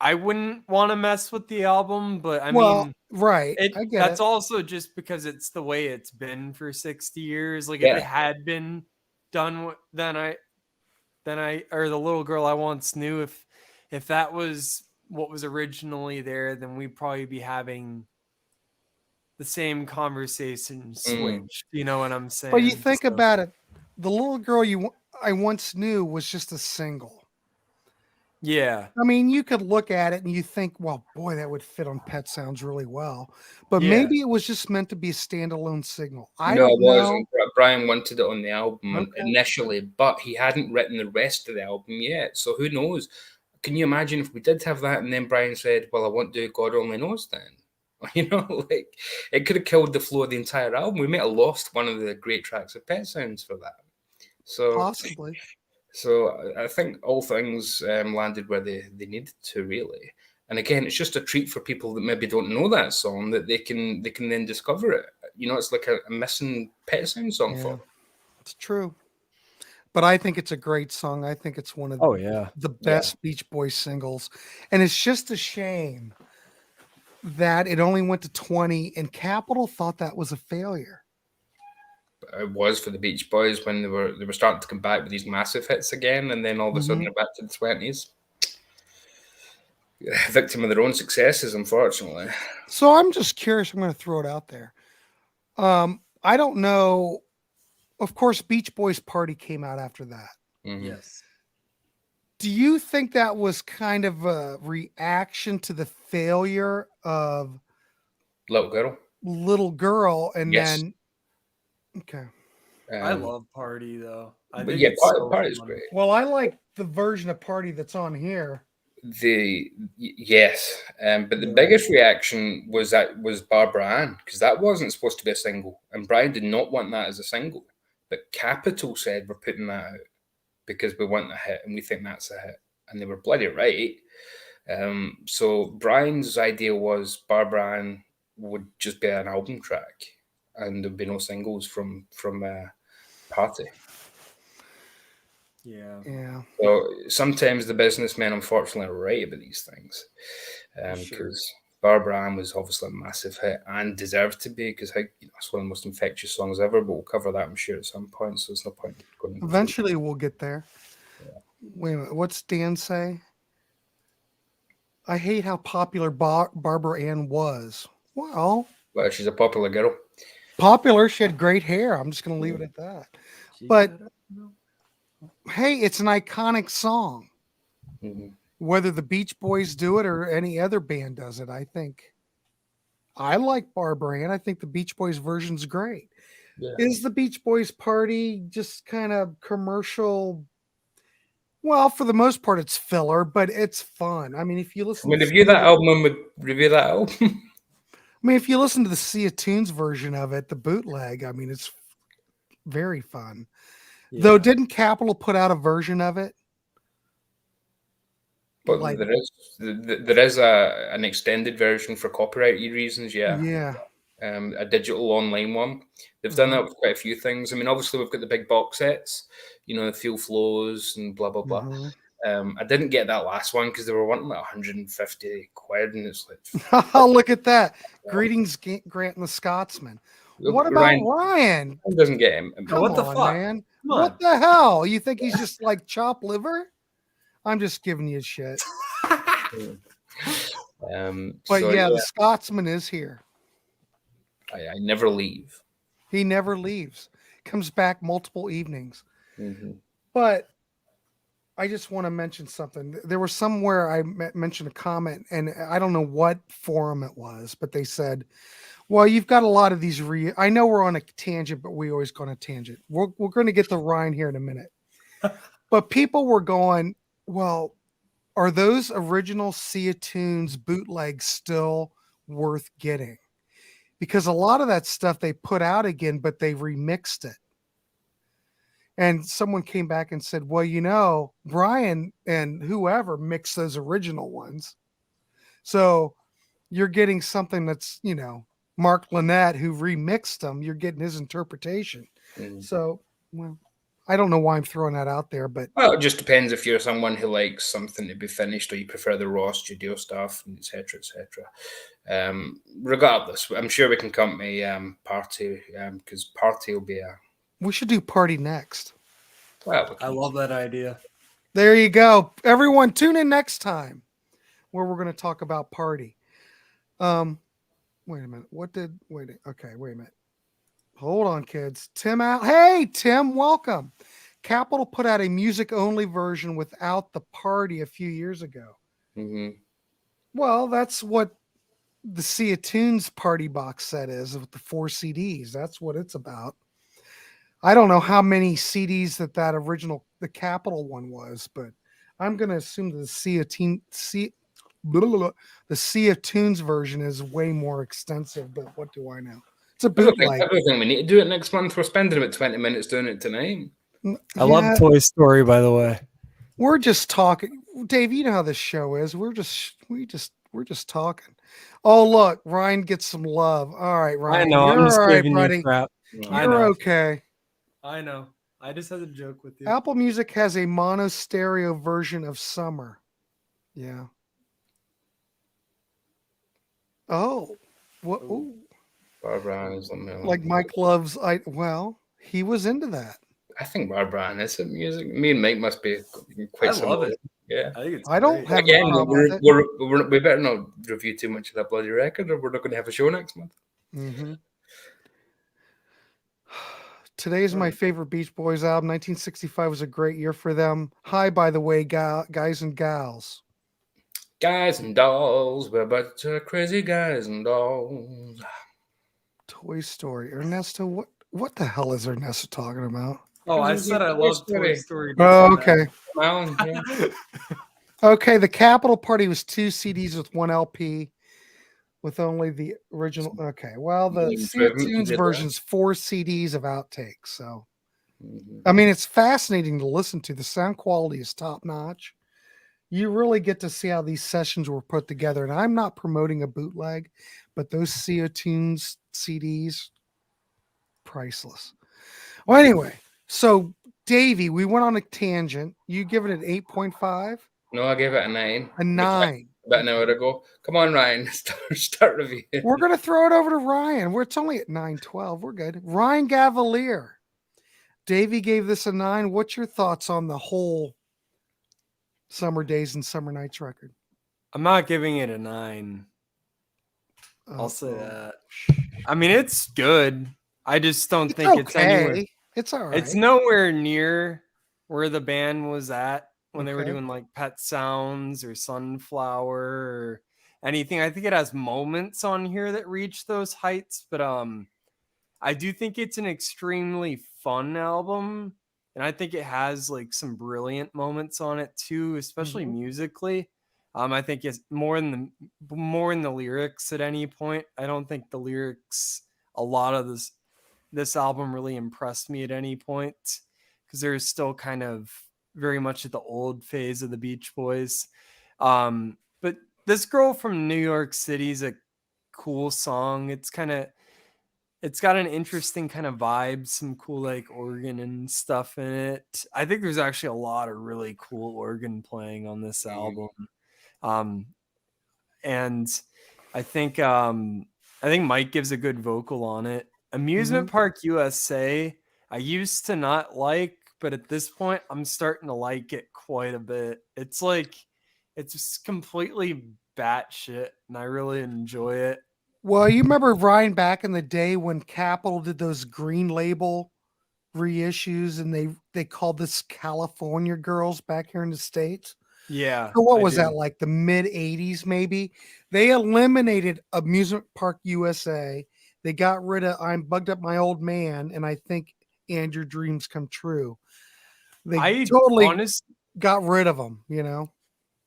I wouldn't want to mess with the album, but I mean, right. That's also just because it's the way it's been for 60 years. Like if it had been done, then I or The Little Girl I Once Knew, if that was what was originally there, then we'd probably be having the same conversation switched. You know what I'm saying? But you think about it, The Little Girl I Once Knew was just a single. Yeah. I mean, you could look at it and you think, well, boy, that would fit on Pet Sounds really well. But maybe it was just meant to be a standalone single. I don't know. Brian wanted it on the album initially, but he hadn't written the rest of the album yet. So who knows? Can you imagine if we did have that and then Brian said, well, I want to do God Only Knows then? Like it could have killed the flow of the entire album. We might have lost one of the great tracks of Pet Sounds for that. So possibly. So I think all things landed where they needed to, really. And again, it's just a treat for people that maybe don't know that song, that they can then discover it. It's like a missing Pet Sound song for them. It's true. But I think it's a great song. I think it's one of the best Beach Boys singles. And it's just a shame that it only went to 20 and Capitol thought that was a failure. It was for the Beach Boys when they were starting to come back with these massive hits again, and then all of a sudden they're back to the 20s. Victim of their own successes, unfortunately. So I'm just curious. I'm going to throw it out there. I don't know. Of course, Beach Boys Party came out after that. Yes. Do you think that was kind of a reaction to the failure of Little Girl, and then? Okay. I love Party though. Party's great. Well, I like the version of Party that's on here. But the biggest reaction was Barbara Ann, because that wasn't supposed to be a single, and Brian did not want that as a single. But Capitol said we're putting that out because we want a hit and we think that's a hit, and they were bloody right. So Brian's idea was Barbara Ann would just be an album track, and there'd be no singles from Party. Yeah. So sometimes the businessmen, unfortunately, are right about these things, because Barbara Ann was obviously a massive hit and deserved to be, because it's one of the most infectious songs ever. But we'll cover that, I'm sure, at some point. So there's no point going. Eventually, we'll get there. Yeah. Wait a minute. What's Dan say? I hate how popular Barbara Ann was. Well, she's a popular girl. Popular. She had great hair. I'm just going to leave it at that. But hey, it's an iconic song. Whether the Beach Boys do it or any other band does it, I think. I like Barbara Ann. I think the Beach Boys version's great. Yeah. Is the Beach Boys Party just kind of commercial? Well, for the most part, it's filler, but it's fun. I mean, if you listen, review that album. I mean, if you listen to the Sea of Tunes version of it, the bootleg, I mean, it's very fun. Yeah. Though, didn't Capitol put out a version of it? But there is an extended version for copyright reasons. Yeah. a digital online one. They've done that with quite a few things. I mean, obviously we've got the big box sets, the Feel Flows and blah blah blah. I didn't get that last one because they were wanting like 150 quid, and it's like, oh, look at that! Greetings, Grant and the Scotsman. What about Ryan? He doesn't get him. What the fuck, man? What the hell? You think he's just like chopped liver? I'm just giving you shit. But yeah, the Scotsman is here. I never leave. He never leaves. Comes back multiple evenings. But I just want to mention something. There was somewhere I mentioned a comment, and I don't know what forum it was, but they said, well, you've got a lot of these. I know we're on a tangent, but we always go on a tangent. We're going to get to Ryan here in a minute. But people were going, well, are those original Sia Tunes bootlegs still worth getting? Because a lot of that stuff they put out again, but they remixed it. And someone came back and said, well, Brian and whoever mixed those original ones. So you're getting something that's, Mark Lynette, who remixed them. You're getting his interpretation. So, well, I don't know why I'm throwing that out there, but. Well, it just depends if you're someone who likes something to be finished or you prefer the raw studio stuff, et cetera, et cetera. Regardless, I'm sure we can come to Party, because Party will be we should do Party next. Well, I love that idea. There you go. Everyone, tune in next time where we're going to talk about Party. Wait a minute. Wait a minute. Hold on, kids. Tim out. Hey, Tim, welcome. Capitol put out a music-only version without the Party a few years ago. Well, that's what the Sia Tunes Party box set is with the 4 CDs. That's what it's about. I don't know how many CDs that original, the Capitol one was, but I'm going to assume the Sia Tunes version is way more extensive, but what do I know? It's a bootleg. Everything we need to do it next month. We're spending about 20 minutes doing it tonight. I love Toy Story, by the way. We're just talking. Dave, you know how this show is. We're just talking. Oh, look, Ryan gets some love. All right, Ryan. I know. I'm just giving buddy. you crap. You're okay. I know. I just had a joke with you. Apple Music has a mono stereo version of Summer. Yeah. Oh. What? Ooh. Barbara is like Mike loves. He was into that. I think Barbara is it music. Me and Mike must be quite similar. I love it. Yeah. I think it's I don't have again. We better not review too much of that bloody record, or we're not going to have a show next month. Today's my favorite Beach Boys album. 1965 was a great year for them. Hi, by the way, guys and gals. Guys and dolls, we're a bunch of crazy guys and dolls. Toy Story. Ernesto, what the hell is Ernesto talking about? Oh, I said I love Toy Story. Oh, okay. Yeah. Okay, the Capitol Party was 2 CDs with 1 LP with only the original. Okay, well, the Sia Tunes version's 4 CDs of outtakes. So, I mean, it's fascinating to listen to. The sound quality is top notch. You really get to see how these sessions were put together. And I'm not promoting a bootleg, but those Sia Tunes CDs, priceless. Well, anyway, so Davy, we went on a tangent. You give it an 8.5? No, I gave it a 9. A 9. About an hour ago. Come on, Ryan. Start reviewing. We're going to throw it over to Ryan. It's only at 9:12. We're good. Ryan Gavalier. Davy gave this a 9. What's your thoughts on the whole Summer Days and Summer Nights record? I'm not giving it a 9. I'll say that. I mean, it's good. I just don't think it's anywhere. It's all right. It's nowhere near where the band was at when they were doing like Pet Sounds or Sunflower or anything. I think it has moments on here that reach those heights, but I do think it's an extremely fun album, and I think it has like some brilliant moments on it too, especially musically. I think it's more in the lyrics at any point. I don't think the lyrics, a lot of this album really impressed me at any point because they're still kind of very much at the old phase of the Beach Boys. But This Girl from New York City is a cool song. It's kind of It's got an interesting kind of vibe, some cool like organ and stuff in it. I think there's actually a lot of really cool organ playing on this album. And I think Mike gives a good vocal on it. Amusement Park USA, I used to not like, but at this point I'm starting to like it quite a bit. It's like it's just completely batshit and I really enjoy it. Well, you remember Ryan back in the day when Capitol did those green label reissues and they called this California Girls back here in the States? Yeah. So what was that, like the mid 80s maybe? They eliminated Amusement Park USA. They got rid of I'm Bugged Up My Old Man, and I think And Your Dreams Come True. They totally got rid of them, you know?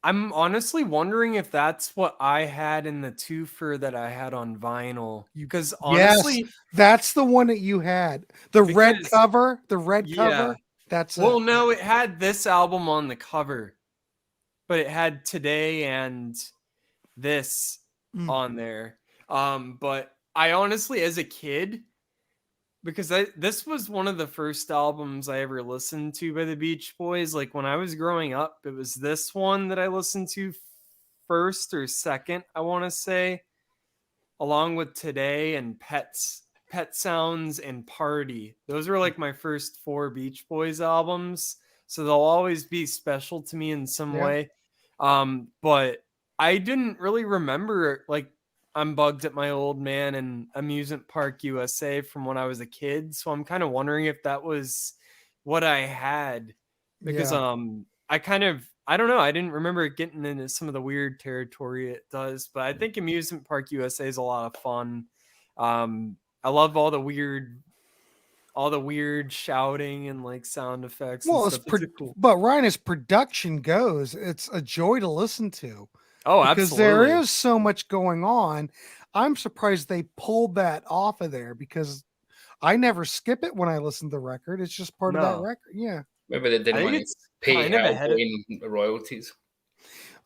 I'm honestly wondering if that's what I had in the twofer that I had on vinyl. Because honestly, yes, that's the one that you had. The red cover. That's well, no, it had this album on the cover, but it had Today and this on there. But I honestly, as a kid, because this was one of the first albums I ever listened to by the Beach Boys. Like when I was growing up, it was this one that I listened to first or second, I want to say, along with Today and Pet Sounds and Party. Those were like my first 4 Beach Boys albums, so they'll always be special to me in some way. But I didn't really remember like I'm Bugged at My Old Man and Amusement Park USA from when I was a kid. So I'm kind of wondering if that was what I had, because I don't know. I didn't remember it getting into some of the weird territory it does, but I think Amusement Park USA is a lot of fun. I love all the weird shouting and like sound effects. Well, and stuff. Cool. But Ryan, as production goes, it's a joy to listen to. Oh, because absolutely. there is so much going on. I'm surprised they pulled that off of there because I never skip it when I listen to the record. It's just part of that record. Yeah. Maybe they didn't want to pay royalties.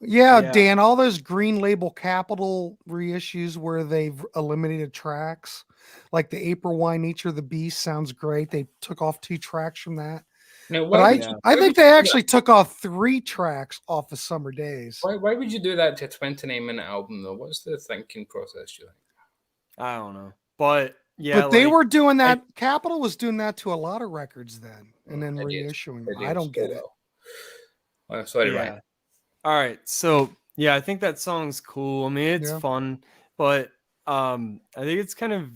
Yeah, Dan, all those green label Capitol reissues where they've eliminated tracks, like the April Wine Nature of the Beast sounds great. They took off 2 tracks from that. No, but I think they actually took off 3 tracks off of Summer Days. Why would you do that to a 29-minute album, though? What's the thinking process, you think? I don't know. But yeah, but they were doing that. Capitol was doing that to a lot of records then, and then reissuing them. I don't get it. Oh, sorry, Ryan. All right. So, yeah, I think that song's cool. I mean, it's fun, but I think it's kind of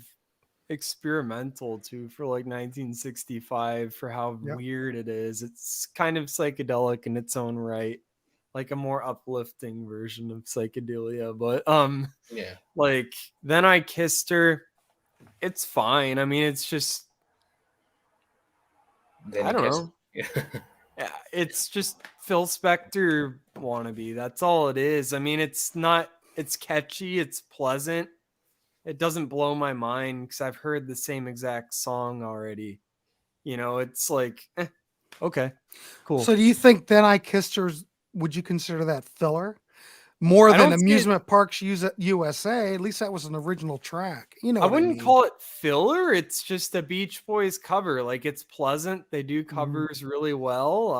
experimental too for like 1965 for how weird it is. It's kind of psychedelic in its own right, like a more uplifting version of psychedelia. But like Then I Kissed Her, it's fine. I mean, it's just I don't know. Yeah, it's just Phil Spector wannabe. That's all it is. I mean, it's catchy, it's pleasant. It doesn't blow my mind because I've heard the same exact song already. You know, it's like, okay, cool. So do you think Then I Kissed Her, would you consider that filler? More than Amusement Parks USA? At least that was an original track. You know, I wouldn't call it filler. It's just a Beach Boys cover. Like, it's pleasant. They do covers really well.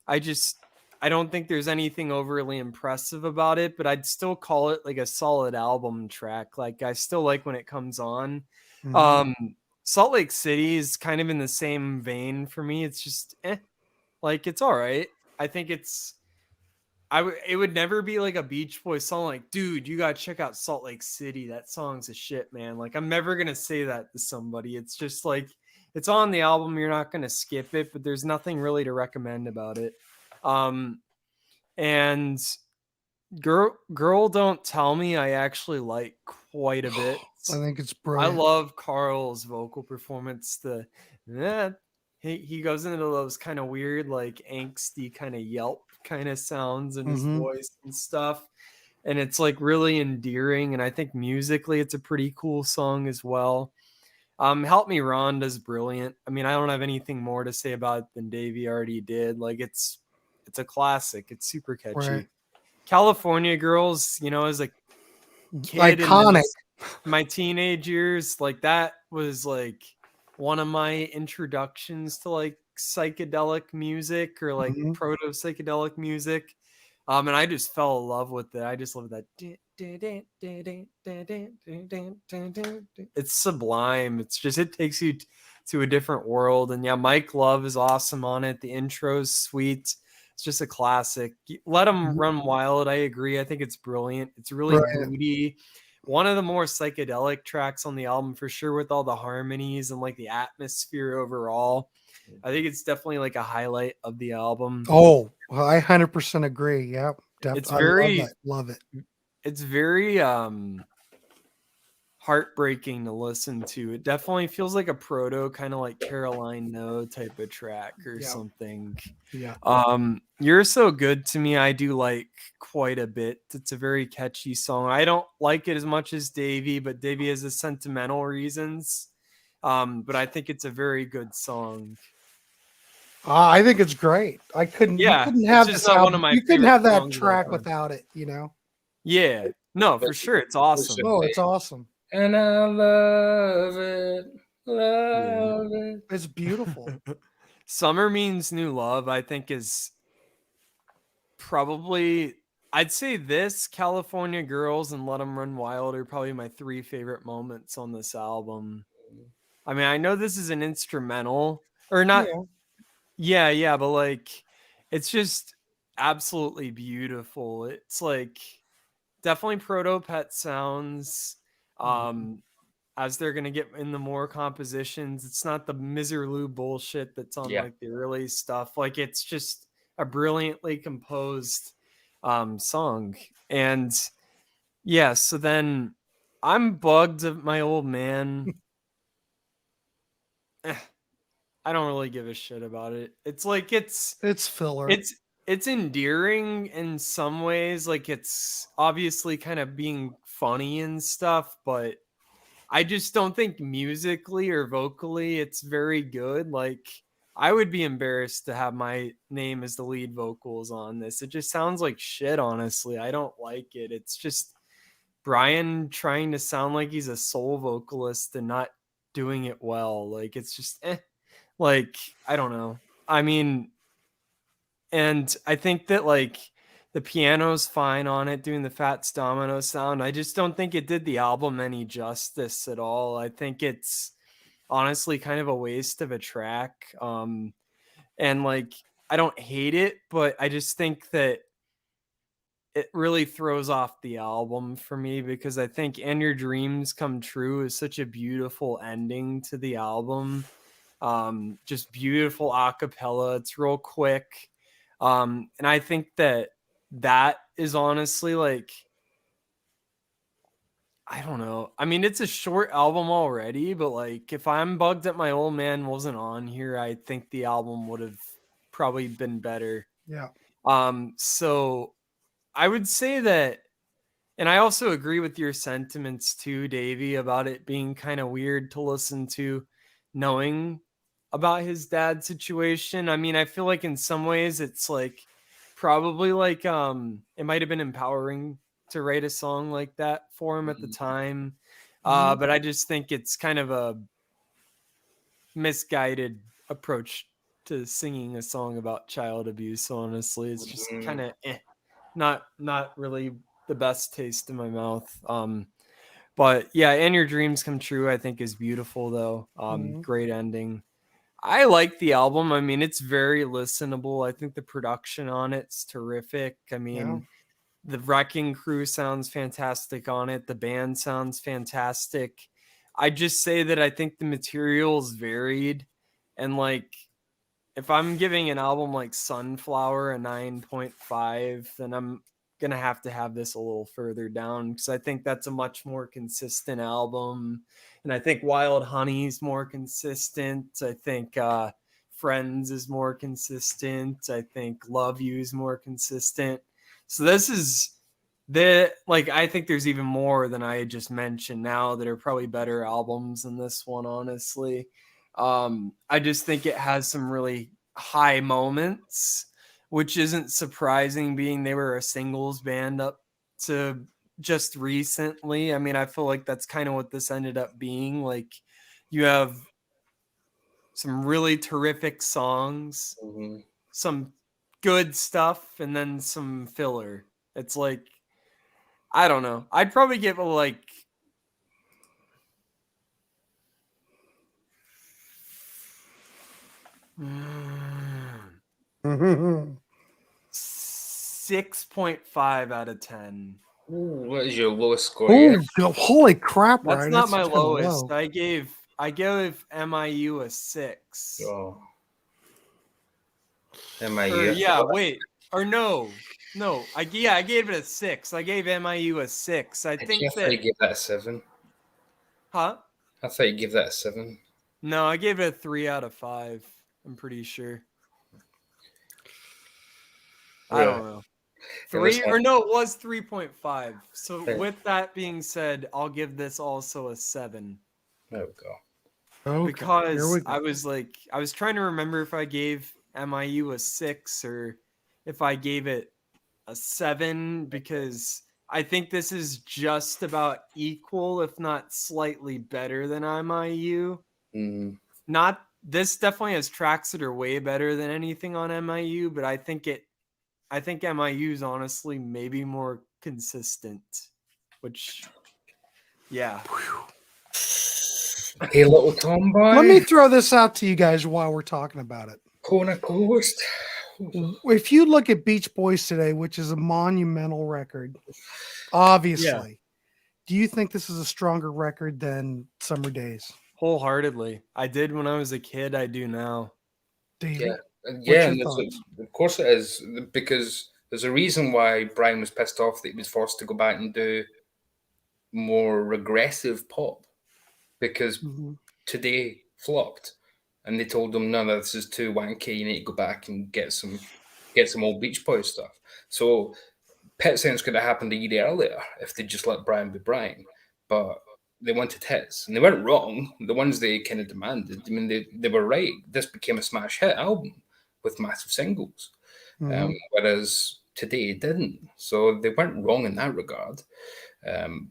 I don't think there's anything overly impressive about it, but I'd still call it like a solid album track. Like, I still like when it comes on. Salt Lake City is kind of in the same vein for me. It's just, like, it's all right. I think it would never be like a Beach Boys song. Like, dude, you gotta check out Salt Lake City. That song's a shit, man. Like, I'm never gonna say that to somebody. It's just like, it's on the album. You're not gonna skip it, but there's nothing really to recommend about it. And Girl Don't Tell Me, I actually like quite a bit. I think it's brilliant. I love Carl's vocal performance. He goes into those kind of weird, like angsty kind of yelp kind of sounds in his voice and stuff. And it's like really endearing. And I think musically it's a pretty cool song as well. Help Me Rhonda's brilliant. I mean, I don't have anything more to say about it than Davy already did. Like, it's a classic. It's super catchy. Right. California Girls, you know, as a kid, iconic. my teenage years, like that was like one of my introductions to like psychedelic music or like proto psychedelic music. And I just fell in love with it. I just love that. It's sublime. It's just, it takes you to a different world. And yeah, Mike Love is awesome on it. The intro's sweet. It's just a classic. Let Them Run Wild. I agree. I think it's brilliant. It's really moody. One of the more psychedelic tracks on the album for sure, with all the harmonies and like the atmosphere overall. I think it's definitely like a highlight of the album. Oh, well, I 100% agree. Yeah, definitely. It's very, love it. It's very heartbreaking to listen to. It definitely feels like a proto kind of like Caroline No type of track or something. Yeah. You're So Good to Me, I do like quite a bit. It's a very catchy song. I don't like it as much as Davy, but Davy has the sentimental reasons. But I think it's a very good song. I think it's great. I couldn't. Yeah, you couldn't have it's just this not one of my. You couldn't have that songs track without it. You know. Yeah. No, for sure. It's awesome. Oh, it's awesome. And I love it. Love it. It's beautiful. Summer Means New Love, I think, is probably, I'd say this, California Girls, and Let Them Run Wild are probably my 3 favorite moments on this album. I mean, I know this is an instrumental, or not. Yeah, but like, it's just absolutely beautiful. It's like definitely proto Pet Sounds. As they're gonna get in the more compositions, it's not the Miserlou bullshit that's on like the early stuff. Like, it's just a brilliantly composed song. And yeah, so then I'm bugged of my old man. I don't really give a shit about it. It's like it's filler. It's endearing in some ways. Like, it's obviously kind of being funny and stuff, but I just don't think musically or vocally it's very good. Like, I would be embarrassed to have my name as the lead vocals on this. It just sounds like shit, honestly. I don't like it. It's just Brian trying to sound like he's a soul vocalist and not doing it well. Like, it's just like, I don't know. I mean, and I think that like the piano's fine on it, doing the Fats Domino sound. I just don't think it did the album any justice at all. I think it's honestly kind of a waste of a track. And like, I don't hate it, but I just think that it really throws off the album for me, because I think And Your Dreams Come True is such a beautiful ending to the album. Just beautiful a cappella. It's real quick. And I think that is honestly like, I don't know. I mean, it's a short album already, but like, if I'm bugged that my old man wasn't on here, I think the album would have probably been better. Yeah. So I would say that, and I also agree with your sentiments too, Davey, about it being kind of weird to listen to, knowing about his dad's situation. I mean, I feel like in some ways it's like probably like it might have been empowering to write a song like that for him at the time. But I just think it's kind of a misguided approach to singing a song about child abuse. Honestly, it's just kind of not really the best taste in my mouth. But yeah, And Your Dreams Come True, I think, is beautiful though. Great ending. I like the album. I mean, it's very listenable. I think the production on it's terrific. I mean, the Wrecking Crew sounds fantastic on it. The band sounds fantastic. I just say that I think the material's varied, and like, if I'm giving an album like Sunflower a 9.5, then I'm going to have this a little further down, because I think that's a much more consistent album. And I think Wild Honey's more consistent. I think Friends is more consistent. I think Love You is more consistent. So this is I think there's even more than I just mentioned now that are probably better albums than this one, honestly. I just think it has some really high moments, which isn't surprising, being they were a singles band up to just recently. I mean, I feel like that's kind of what this ended up being. Like, you have some really terrific songs, some good stuff, and then some filler. It's like, I don't know. I'd probably give it like 6.5 out of 10. Ooh, what is your lowest score yet? Holy crap, That's Ryan. not my lowest. Low. I gave MIU a 6. Oh. MIU. I gave it a 6. I gave MIU a 6. I thought you gave that a 7. Huh? I thought you gave that a 7. No, I gave it a 3 out of 5. I'm pretty sure. Really? I don't know. 3 or no, it was 3.5. So with that being said, I'll give this also a 7. There we go. Okay, because I was trying to remember if I gave MIU a 6 or if I gave it a 7, because I think this is just about equal, if not slightly better than MIU. This definitely has tracks that are way better than anything on MIU, but I think MIU is honestly maybe more consistent, which, yeah. Hey, little tomboy. Let me throw this out to you guys while we're talking about it. Kona Coast. If you look at Beach Boys today, which is a monumental record, obviously, do you think this is a stronger record than Summer Days? Wholeheartedly. I did when I was a kid. I do now. Yeah, and of course it is, because there's a reason why Brian was pissed off that he was forced to go back and do more regressive pop, because Today flopped, and they told him, no, this is too wanky, you need to go back and get some old Beach Boys stuff. So Pet Sounds could have happened a year earlier if they just let Brian be Brian, but they wanted hits, and they weren't wrong. The ones they kind of demanded, I mean, they were right. This became a smash hit album with massive singles, whereas Today didn't. So they weren't wrong in that regard.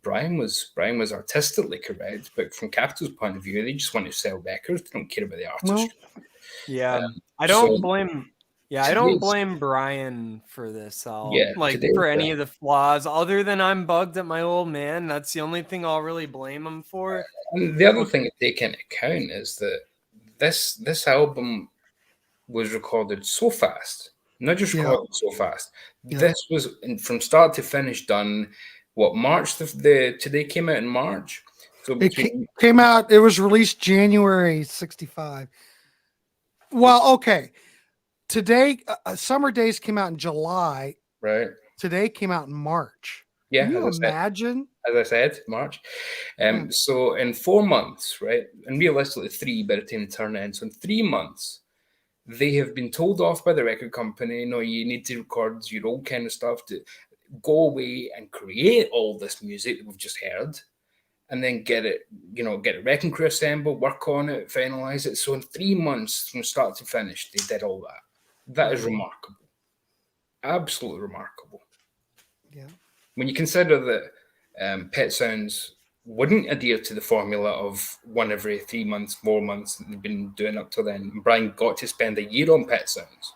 Brian was artistically correct, but from Capitol's point of view, they just want to sell records. They don't care about the artist. I don't blame Brian for this album. For any of the flaws, other than I'm bugged at my old man. That's the only thing I'll really blame him for. And the other thing to take into account is that this album was recorded so fast. Not just recorded so fast. Yeah. This was from start to finish done. What, March? Today came out in March. So it came out. It was released January '65. Well, okay. Today, Summer Days came out in July. Right. Today came out in March. Yeah. Can you imagine? As I said, March. So in 4 months, right, and realistically 3 by the time the turn ends. So in 3 months, they have been told off by the record company, no, you need to record your old kind of stuff, to go away and create all this music that we've just heard, and then get a wrecking crew assembled, work on it, finalize it. So in 3 months from start to finish, they did all that. That is remarkable. Absolutely remarkable. Yeah. When you consider that Pet Sounds wouldn't adhere to the formula of 1 every 3 months, 4 months that they've been doing up till then, and Brian got to spend a year on Pet Sounds.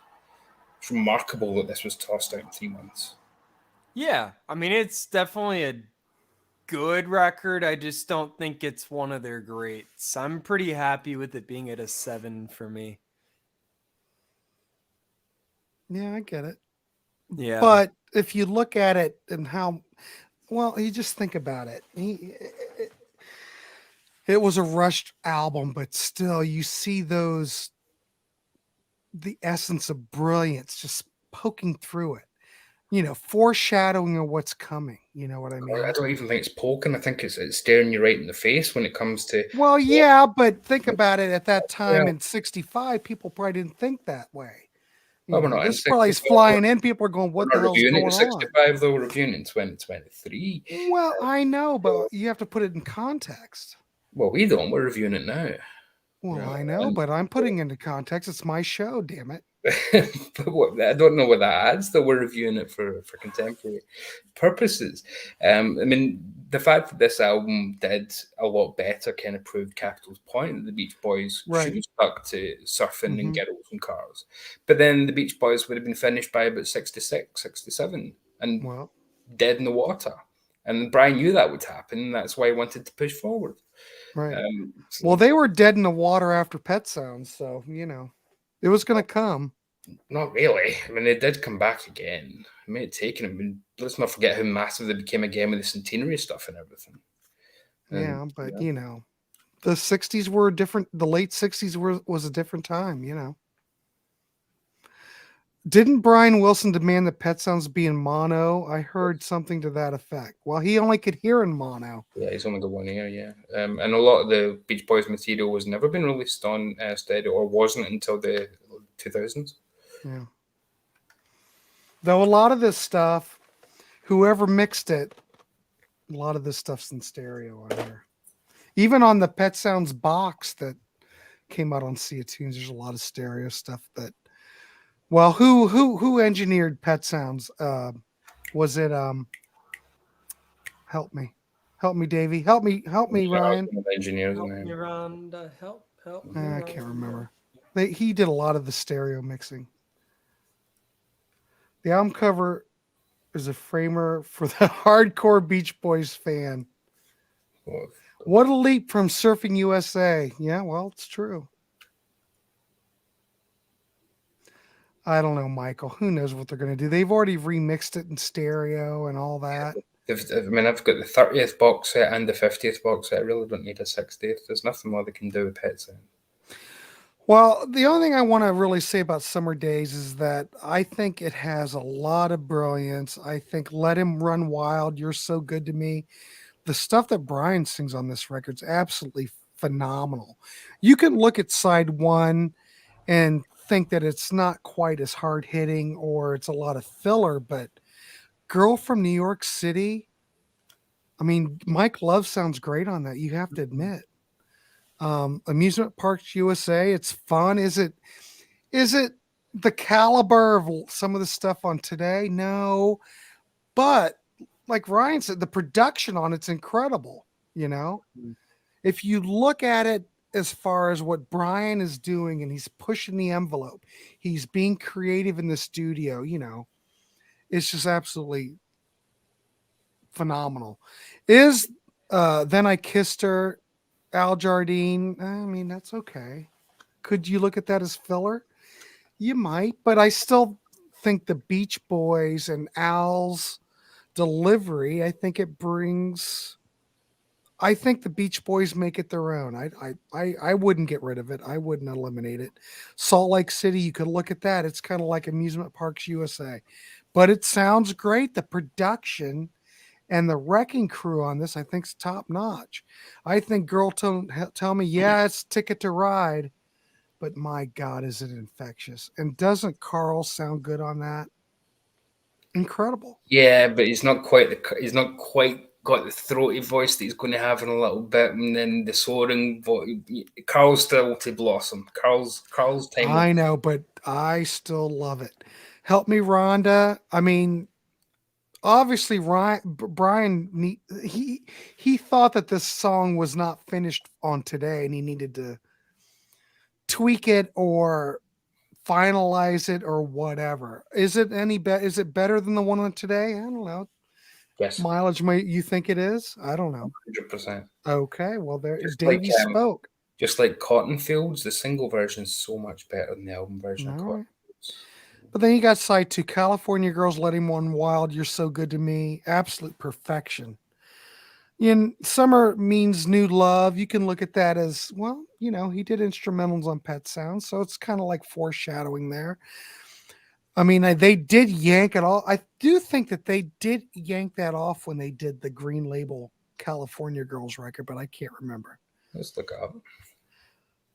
It's remarkable that this was tossed out in 3 months. Yeah, I mean, it's definitely a good record. I just don't think it's one of their greats. I'm pretty happy with it being at a 7 for me. Yeah, I get it. Yeah. But if you look at it and you just think about it. It was a rushed album, but still you see the essence of brilliance just poking through it. Foreshadowing of what's coming. You know what I mean? I don't even think it's poking. I think it's staring you right in the face when it comes to... Well, yeah, but think about it. At that time in '65, people probably didn't think that way. This probably is flying in. People are going, what the hell's going on? 65, though, we're reviewing in 2023. Well, I know, but you have to put it in context. Well, we don't. We're reviewing it now. Well, I know, but I'm putting it into context. It's my show, damn it. I don't know what that adds, though. We're reviewing it for contemporary purposes. I mean, the fact that this album did a lot better kind of proved Capitol's point that the Beach Boys should have stuck to surfing and girls and cars. But then the Beach Boys would have been finished by about 66, 67 and dead in the water. And Brian knew that would happen, and that's why he wanted to push forward. Right. Well, they were dead in the water after Pet Sounds, so, it was going to come. Not really. I mean, they did come back again. It may have taken them. I mean, let's not forget how massive they became again with the centenary stuff and everything. Yeah, but, the 60s were different. The late 60s was a different time, Didn't Brian Wilson demand that Pet Sounds be in mono? I heard something to that effect. Well, he only could hear in mono. Yeah, he's only got one ear, yeah. And a lot of the Beach Boys material was never been released on stereo, or wasn't until the 2000s. Yeah. Though a lot of this stuff, whoever mixed it, a lot of this stuff's in stereo on here. Even on the Pet Sounds box that came out on Sea of Tunes, there's a lot of stereo stuff that. Well, who engineered Pet Sounds? Was it help me, Davy, help me, Ryan. Engineers, help me, Rhonda. Help me. I can't remember. He did a lot of the stereo mixing. The album cover is a framer for the hardcore Beach Boys fan. What a leap from Surfing USA. Yeah, well, it's true. I don't know, Michael. Who knows what they're going to do? They've already remixed it in stereo and all that. I mean, I've got the 30th box set and the 50th box set. I really don't need a 60th. There's nothing more they can do with Pet Sounds. Well, the only thing I want to really say about Summer Days is that I think it has a lot of brilliance. I think Let Him Run Wild, You're So Good to Me. The stuff that Brian sings on this record is absolutely phenomenal. You can look at side one and think that it's not quite as hard hitting or it's a lot of filler, but Girl from New York City, I mean, Mike Love sounds great on that. You have to admit. Amusement Parks USA, it's fun. Is it the caliber of some of the stuff on today? No, but like Ryan said, the production on it's incredible. If you look at it as far as what Brian is doing, and he's pushing the envelope, he's being creative in the studio. It's just absolutely phenomenal. Is Then I Kissed Her, Al Jardine, I mean, that's okay. Could you look at that as filler? You might, but I still think the Beach Boys and Al's delivery, I think the Beach Boys make it their own. I wouldn't get rid of it. I wouldn't eliminate it. Salt Lake City, you could look at that. It's kind of like Amusement Parks USA, but it sounds great. The production and the Wrecking Crew on this, I think, is top notch. I think Girl Tell Me, yeah, it's Ticket to Ride, but my God, is it infectious? And doesn't Carl sound good on that? Incredible. Yeah, but he's not quite got the throaty voice that he's going to have in a little bit, and then the soaring voice. Carl's still to blossom. Carl's time. I know, but I still love it. Help me, Rhonda. I mean, obviously, Brian, he thought that this song was not finished on today, and he needed to tweak it or finalize it or whatever. Is it any better? Is it better than the one on today? I don't know. Yes. Mileage, you think it is? I don't know. 100%. Okay, well, there Davy spoke. Just like Cotton Fields, the single version is so much better than the album version of Cotton Fields. But then you got side two, California Girls, Let Him Run Wild, You're So Good to Me, absolute perfection. In Summer Means New Love, you can look at that as, well, he did instrumentals on Pet Sounds, so it's kind of like foreshadowing there. I mean, they did yank it all. I do think that they did yank that off when they did the Green Label California Girls record, but I can't remember. Let's look up.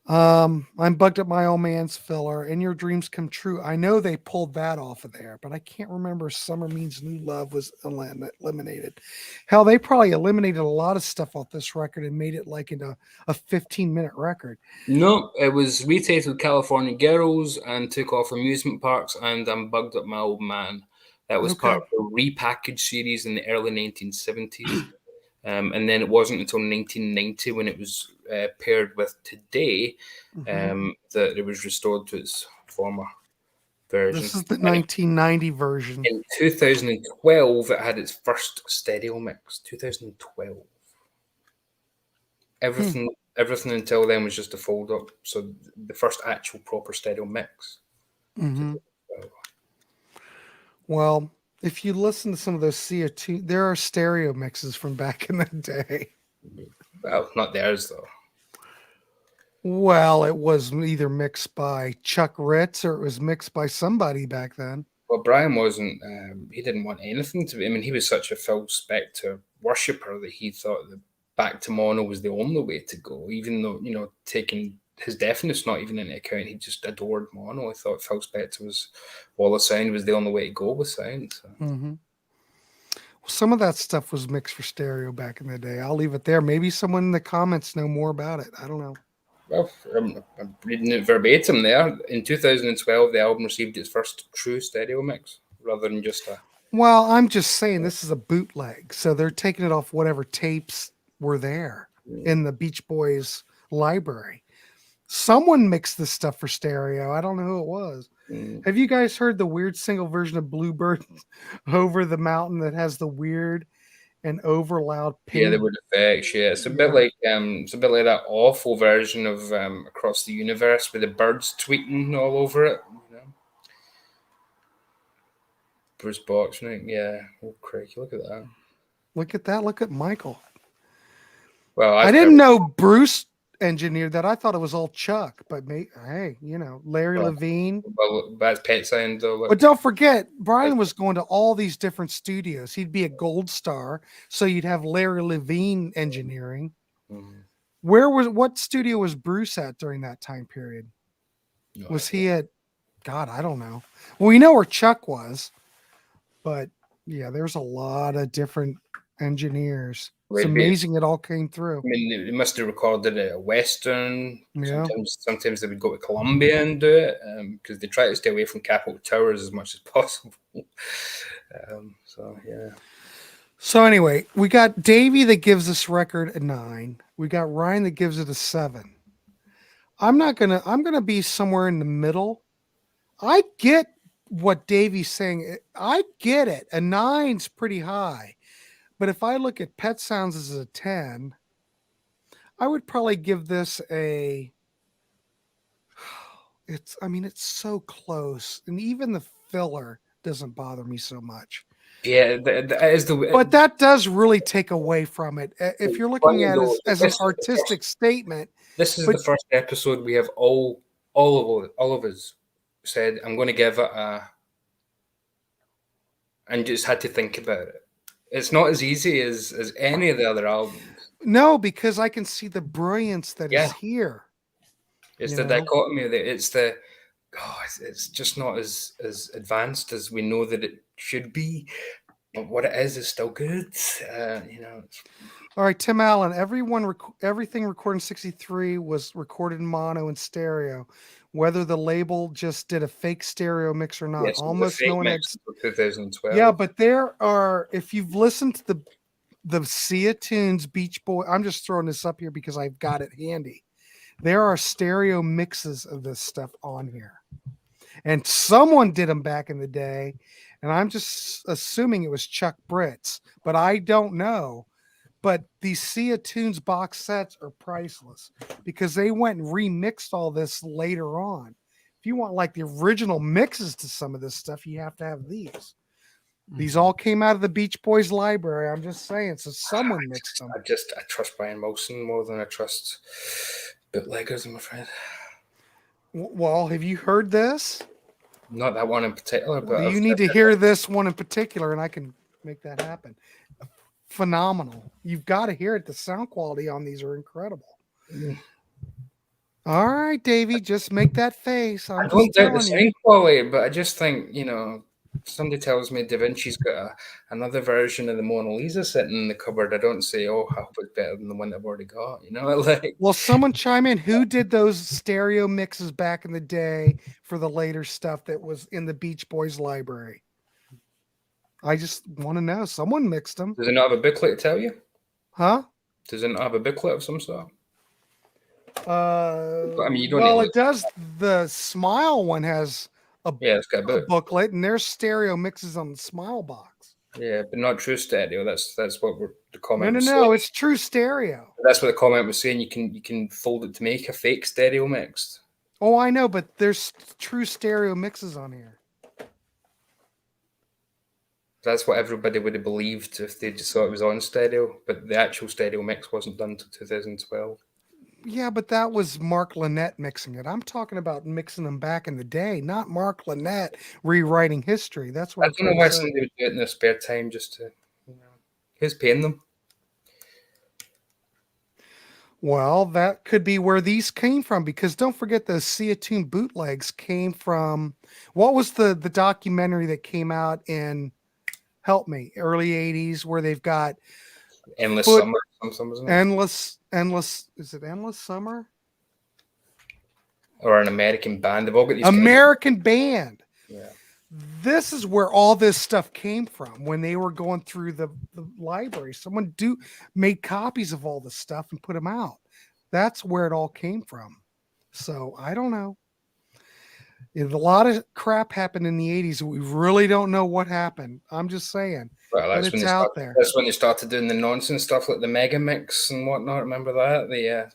I'm bugged up my old man's filler. And Your Dreams Come True. I know they pulled that off of there, but I can't remember. Summer Means New Love was eliminated. Hell, they probably eliminated a lot of stuff off this record and made it like into a 15-minute record. No, it was retitled California Girls and took off amusement parks, and I'm bugged up my old man. That was part of a repackaged series in the early 1970s. And then it wasn't until 1990 when it was paired with Today that it was restored to its former version. This is the 1990 version. In 2012, it had its first stereo mix. 2012. Everything until then was just a fold up. So the first actual proper stereo mix. Well, if you listen to some of those CO2, there are stereo mixes from back in the day. Well, not theirs though. Well, it was either mixed by Chuck Ritz or it was mixed by somebody back then. Well, Brian wasn't. He didn't want anything to be. I mean, he was such a Phil Spector worshipper that he thought that back to mono was the only way to go. Even though, you know, taking his deafness not even into account, he just adored mono. I thought Phil Spector was Wall of Sound was the only way to go with sound. So. Well, some of that stuff was mixed for stereo back in the day. I'll leave it there. Maybe someone in the comments know more about it. I don't know. Well, I'm reading it verbatim there. In 2012, the album received its first true stereo mix rather than just a... Well, I'm just saying this is a bootleg. So they're taking it off whatever tapes were there in the Beach Boys library. Someone mixed this stuff for stereo. I don't know who it was. Have you guys heard the weird single version of Bluebird Over the Mountain that has the weird and over loud ping? Yeah, they were effects. Yeah, it's a bit like that awful version of Across the Universe with the birds tweeting all over it. You know? Bruce Boxnick, yeah. Oh, crikey, look at that. Look at that. Look at Michael. Well, I didn't know Bruce engineered that. I thought it was all Chuck, but hey, you know, Larry Levine. Well, that's Pet Sound though. But don't forget, Brian was going to all these different studios. He'd be a Gold Star, so you'd have Larry Levine engineering. What studio was Bruce at during that time period? Was he at, God, I don't know. Well, we know where Chuck was, but yeah, there's a lot of different engineers. It's amazing it all came through. I mean, they must have recorded it at Western. Yeah. Sometimes they would go to Columbia and do it because they try to stay away from Capitol Towers as much as possible. So, yeah. So anyway, we got Davy that gives this record a 9. We got Ryan that gives it a 7. I'm gonna be somewhere in the middle. I get what Davy's saying. I get it. A 9's pretty high. But if I look at Pet Sounds as a 10, I would probably give this it's so close. And even the filler doesn't bother me so much. Yeah, but that does really take away from it. If you're looking at it as an artistic statement. This is the first episode we have all of us said, I'm going to give it and just had to think about it. It's not as easy as any of the other albums. No, because I can see the brilliance that is here. It's the dichotomy of it. It's just not as advanced as we know that it should be. But what it is still good. All right, Tim Allen. Everything recorded in 63 was recorded in mono and stereo. Whether the label just did a fake stereo mix or not, yes, almost no one had. 2012. Yeah, but there are. If you've listened to the Sia Tunes Beach Boy, I'm just throwing this up here because I've got it handy. There are stereo mixes of this stuff on here, and someone did them back in the day, and I'm just assuming it was Chuck Britz, but I don't know. But these Sia Tunes box sets are priceless because they went and remixed all this later on. If you want like the original mixes to some of this stuff, you have to have these. Mm-hmm. These all came out of the Beach Boys library. I'm just saying. So someone mixed them. I trust Brian Wilson more than I trust bootleggers, I'm afraid. Well, have you heard this? Not that one in particular, but you need to hear this one in particular, and I can make that happen. Phenomenal. You've got to hear it. The sound quality on these are incredible. All right, Davy, just make that face. I I'm don't just doubt the telling you. sound quality, but I just think, somebody tells me Da Vinci's got another version of the Mona Lisa sitting in the cupboard. I don't say, oh, I hope it's better than the one I've already got. Like. Well, someone chime in. Who did those stereo mixes back in the day for the later stuff that was in the Beach Boys library? I just want to know. Someone mixed them. Does it not have a booklet to tell you? Huh? Does it not have a booklet of some sort? You don't Well, need it does. The Smile one has it's got a book. booklet, and there's stereo mixes on the Smile box. Yeah, but not true stereo. That's what the comment No, was saying. it's true stereo. That's what the comment was saying. You can fold it to make a fake stereo mix. Oh, I know, but there's true stereo mixes on here. That's what everybody would have believed if they just thought it was on stereo, but the actual stereo mix wasn't done until 2012. Yeah, but that was Mark Lynette mixing it. I'm talking about mixing them back in the day, not Mark Lynette rewriting history. That's what I don't know why somebody would do it in their spare time just to, who's paying them? Well, that could be where these came from, because don't forget the Seatune bootlegs came from, what was the documentary that came out in, help me, early 80s, where they've got Endless Summer. Endless, is it Endless Summer? Or an American band. They've all got these American band. Yeah. This is where all this stuff came from when they were going through the library. Someone made copies of all this stuff and put them out. That's where it all came from. So I don't know. A lot of crap happened in the 80s. We really don't know what happened. I'm just saying. Well, but it's out there. That's when they started doing the nonsense stuff like the Mega Mix and whatnot. Remember that? The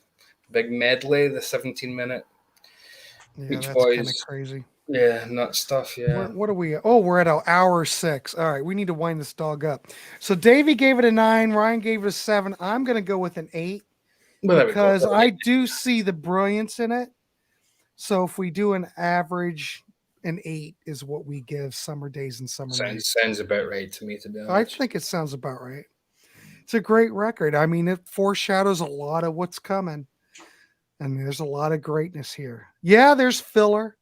big medley, the 17-minute Beach Boys. Kind of crazy. Yeah, nut stuff. Yeah. What are we? Oh, we're at an hour 6. All right, we need to wind this dog up. So Davey gave it a 9. Ryan gave it a 7. I'm going to go with an 8 because I do see the brilliance in it. So if we do an average, an 8 is what we give Summer Days and Summer Nights. Sounds about right to me, to be honest. I think it sounds about right. It's a great record. I mean, it foreshadows a lot of what's coming. And there's a lot of greatness here. Yeah, there's filler.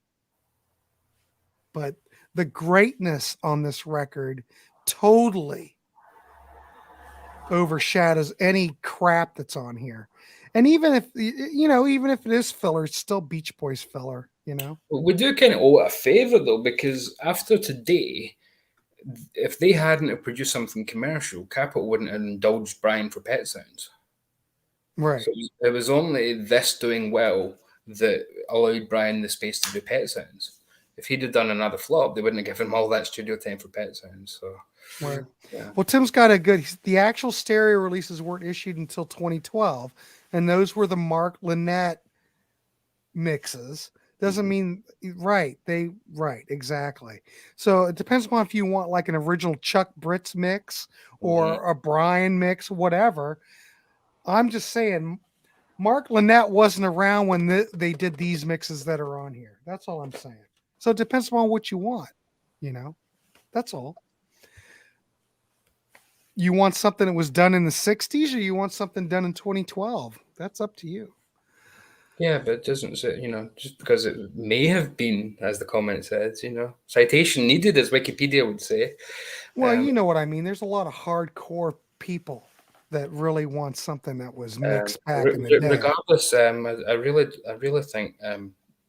But the greatness on this record totally overshadows any crap that's on here. And even if it is filler, it's still Beach Boys filler, We do kind of owe it a favor though, because after today, if they hadn't produced something commercial, Capitol wouldn't have indulged Brian for Pet Sounds. Right. So it was only this doing well that allowed Brian the space to do Pet Sounds. If he'd have done another flop, they wouldn't have given him all that studio time for Pet Sounds. So, right. Yeah. Well, Tim's got the actual stereo releases weren't issued until 2012, and those were the Mark Lynette mixes. Doesn't mean right. Exactly. So it depends upon if you want like an original Chuck Britz mix or a Brian mix, whatever. I'm just saying, Mark Lynette wasn't around when they did these mixes that are on here. That's all I'm saying. So it depends upon what you want, That's all. You want something that was done in the 60s or you want something done in 2012? That's up to you. Yeah, but it doesn't say, just because it may have been, as the comment says, citation needed, as Wikipedia would say. Well, you know what I mean. There's a lot of hardcore people that really want something that was mixed back in the day. Regardless, I really think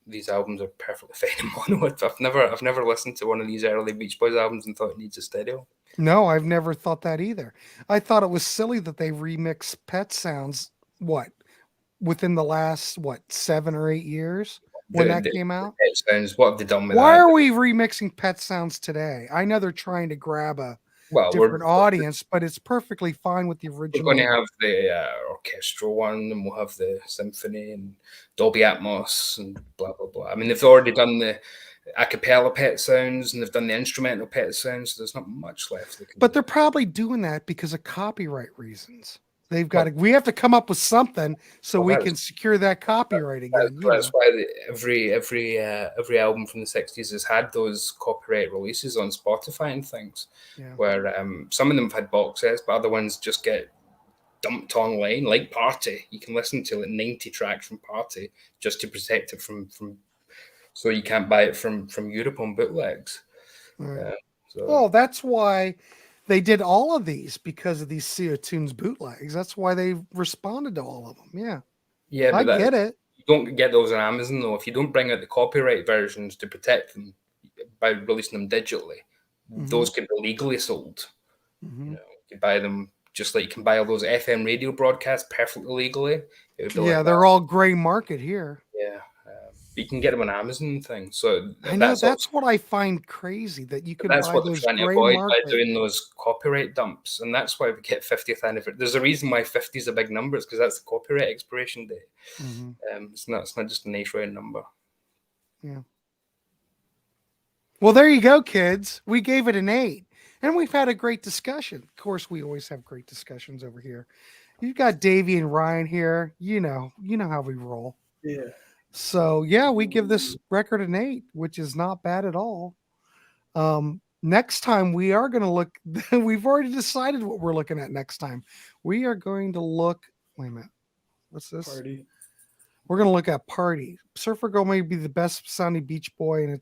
these albums are perfectly fine in mono. I've never listened to one of these early Beach Boys albums and thought it needs a stereo. No, I've never thought that either. I thought it was silly that they remixed Pet Sounds. Within the last 7 or 8 years when that came out? Pet Sounds. What have they done with Why are we remixing Pet Sounds today? I know they're trying to grab a different audience, but it's perfectly fine with the original. We're going to have the orchestral one, and we'll have the symphony and Dolby Atmos and blah blah blah. I mean, they've already done the a cappella Pet Sounds and they've done the instrumental Pet Sounds, so there's not much left. But they're probably doing that because of copyright reasons. They've got we have to come up with something so we can secure that copyright again. That's why every album from the 60s has had those copyright releases on Spotify and things, where some of them have had box sets, but other ones just get dumped online, like Party. You can listen to like 90 tracks from Party just to protect it from so you can't buy it from Europe on bootlegs. Right. Oh, that's why they did all of these, because of these CO Tunes bootlegs. That's why they responded to all of them. Yeah. Yeah, but I get it. You don't get those on Amazon though. If you don't bring out the copyright versions to protect them by releasing them digitally, those could be legally sold. You know, you can buy them just like you can buy all those FM radio broadcasts perfectly legally. Yeah, like they're all gray market here. Yeah. You can get them on Amazon and things. So I know that's what I find crazy, that you can buy what those trying to avoid by doing those copyright dumps, and that's why we get 50th anniversary. There's a reason why 50 is a big number. It's because that's the copyright expiration date. It's not just a nice round number. Yeah. Well, there you go, kids. We gave it an 8, and we've had a great discussion. Of course, we always have great discussions over here. You've got Davy and Ryan here. You know how we roll. Yeah. So yeah, we give this record an 8, which is not bad at all. Next time we are going to look. We've already decided what we're looking at next time. We are going to look. Wait a minute. What's this? Party. We're going to look at Party. Surfer Girl may be the best sounding Beach Boy, and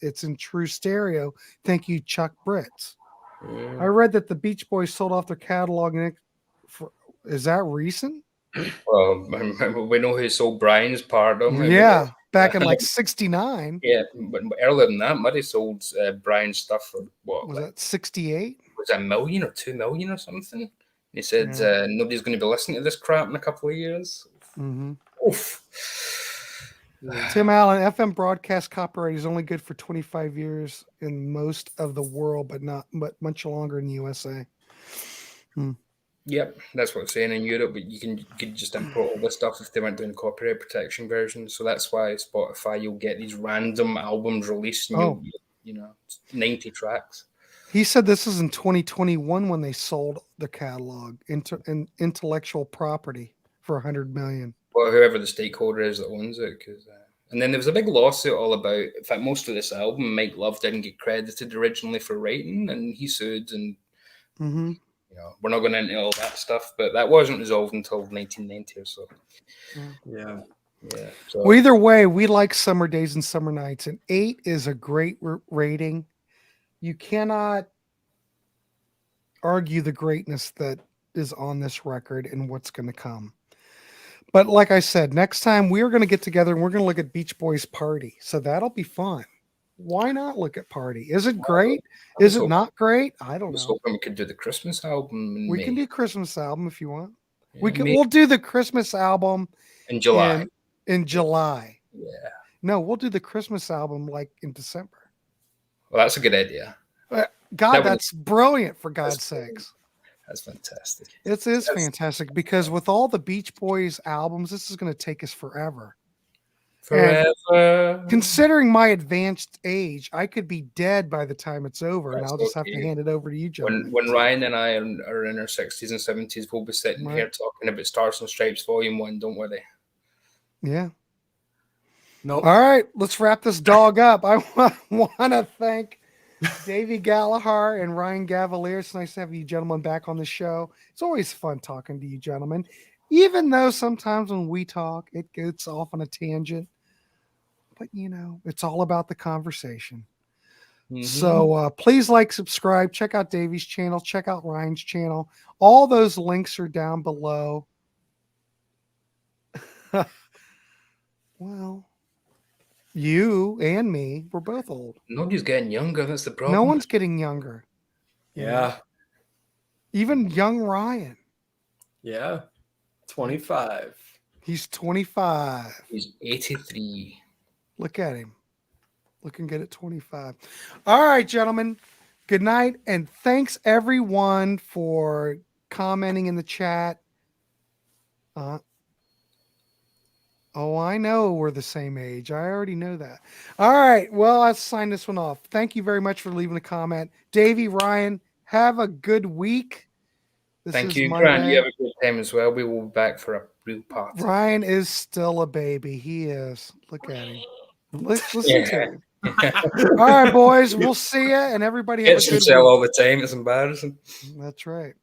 it's in true stereo. Thank you, Chuck Britz. I read that the Beach Boys sold off their catalog. Is that recent? Well, we know who sold Brian's part of them. Yeah, back in like 69. Yeah, but earlier than that, Muddy sold Brian's stuff for what? Was that 68? Was it $1 million or $2 million or something? He said nobody's going to be listening to this crap in a couple of years. Oof. Tim Allen, FM broadcast copyright is only good for 25 years in most of the world, but much longer in the USA. Yep, that's what it's saying in Europe, but you could just import all this stuff if they weren't doing copyright protection versions. So that's why Spotify, you'll get these random albums released, and 90 tracks. He said this is in 2021 when they sold the catalog, intellectual property, for $100 million. Well, whoever the stakeholder is that owns it, and then there was a big lawsuit all about. In fact, most of this album, Mike Love didn't get credited originally for writing, and he sued, and we're not going into all that stuff, but that wasn't resolved until 1990 or so. Yeah. So. Well, either way, we like Summer Days and Summer Nights, and 8 is a great rating. You cannot argue the greatness that is on this record and what's going to come. But like I said, next time we're going to get together and we're going to look at Beach Boys Party. So that'll be fun. Why not look at Party? Is it great? Is it not great? I don't know. Hoping we could do the Christmas album. We can do Christmas album if you want. Yeah, we'll do the Christmas album in July. In July. Yeah. No, we'll do the Christmas album like in December. Well, that's a good idea. That's brilliant, for God's sakes. That's fantastic. It is fantastic, because with all the Beach Boys albums, this is going to take us forever. And considering my advanced age, I could be dead by the time it's over, and I'll just have to hand it over to you, John. When Ryan and I are in our 60s and 70s, we'll be sitting here talking about Stars and Stripes Volume 1, don't worry. Yeah. Nope. All right, let's wrap this dog up. I want to thank Davy Gallagher and Ryan Gavalier. It's nice to have you gentlemen back on the show. It's always fun talking to you gentlemen, even though sometimes when we talk, it gets off on a tangent. But, it's all about the conversation. So please subscribe, check out Davy's channel, check out Ryan's channel. All those links are down below. Well, you and me, we're both old. Nobody's getting younger. That's the problem. No one's getting younger. Yeah. Even young Ryan. Yeah. 25. He's 25. He's 83. Look at him. Looking good at 25. All right, gentlemen. Good night. And thanks, everyone, for commenting in the chat. I know we're the same age. I already know that. All right. Well, I'll sign this one off. Thank you very much for leaving a comment. Davey, Ryan, have a good week. Thank you, Grant. You have a good time as well. We will be back for a real party. Ryan is still a baby. He is. Look at him. Listen to him. All right, boys. We'll see you, and everybody have a good week. All the time. It's embarrassing. That's right.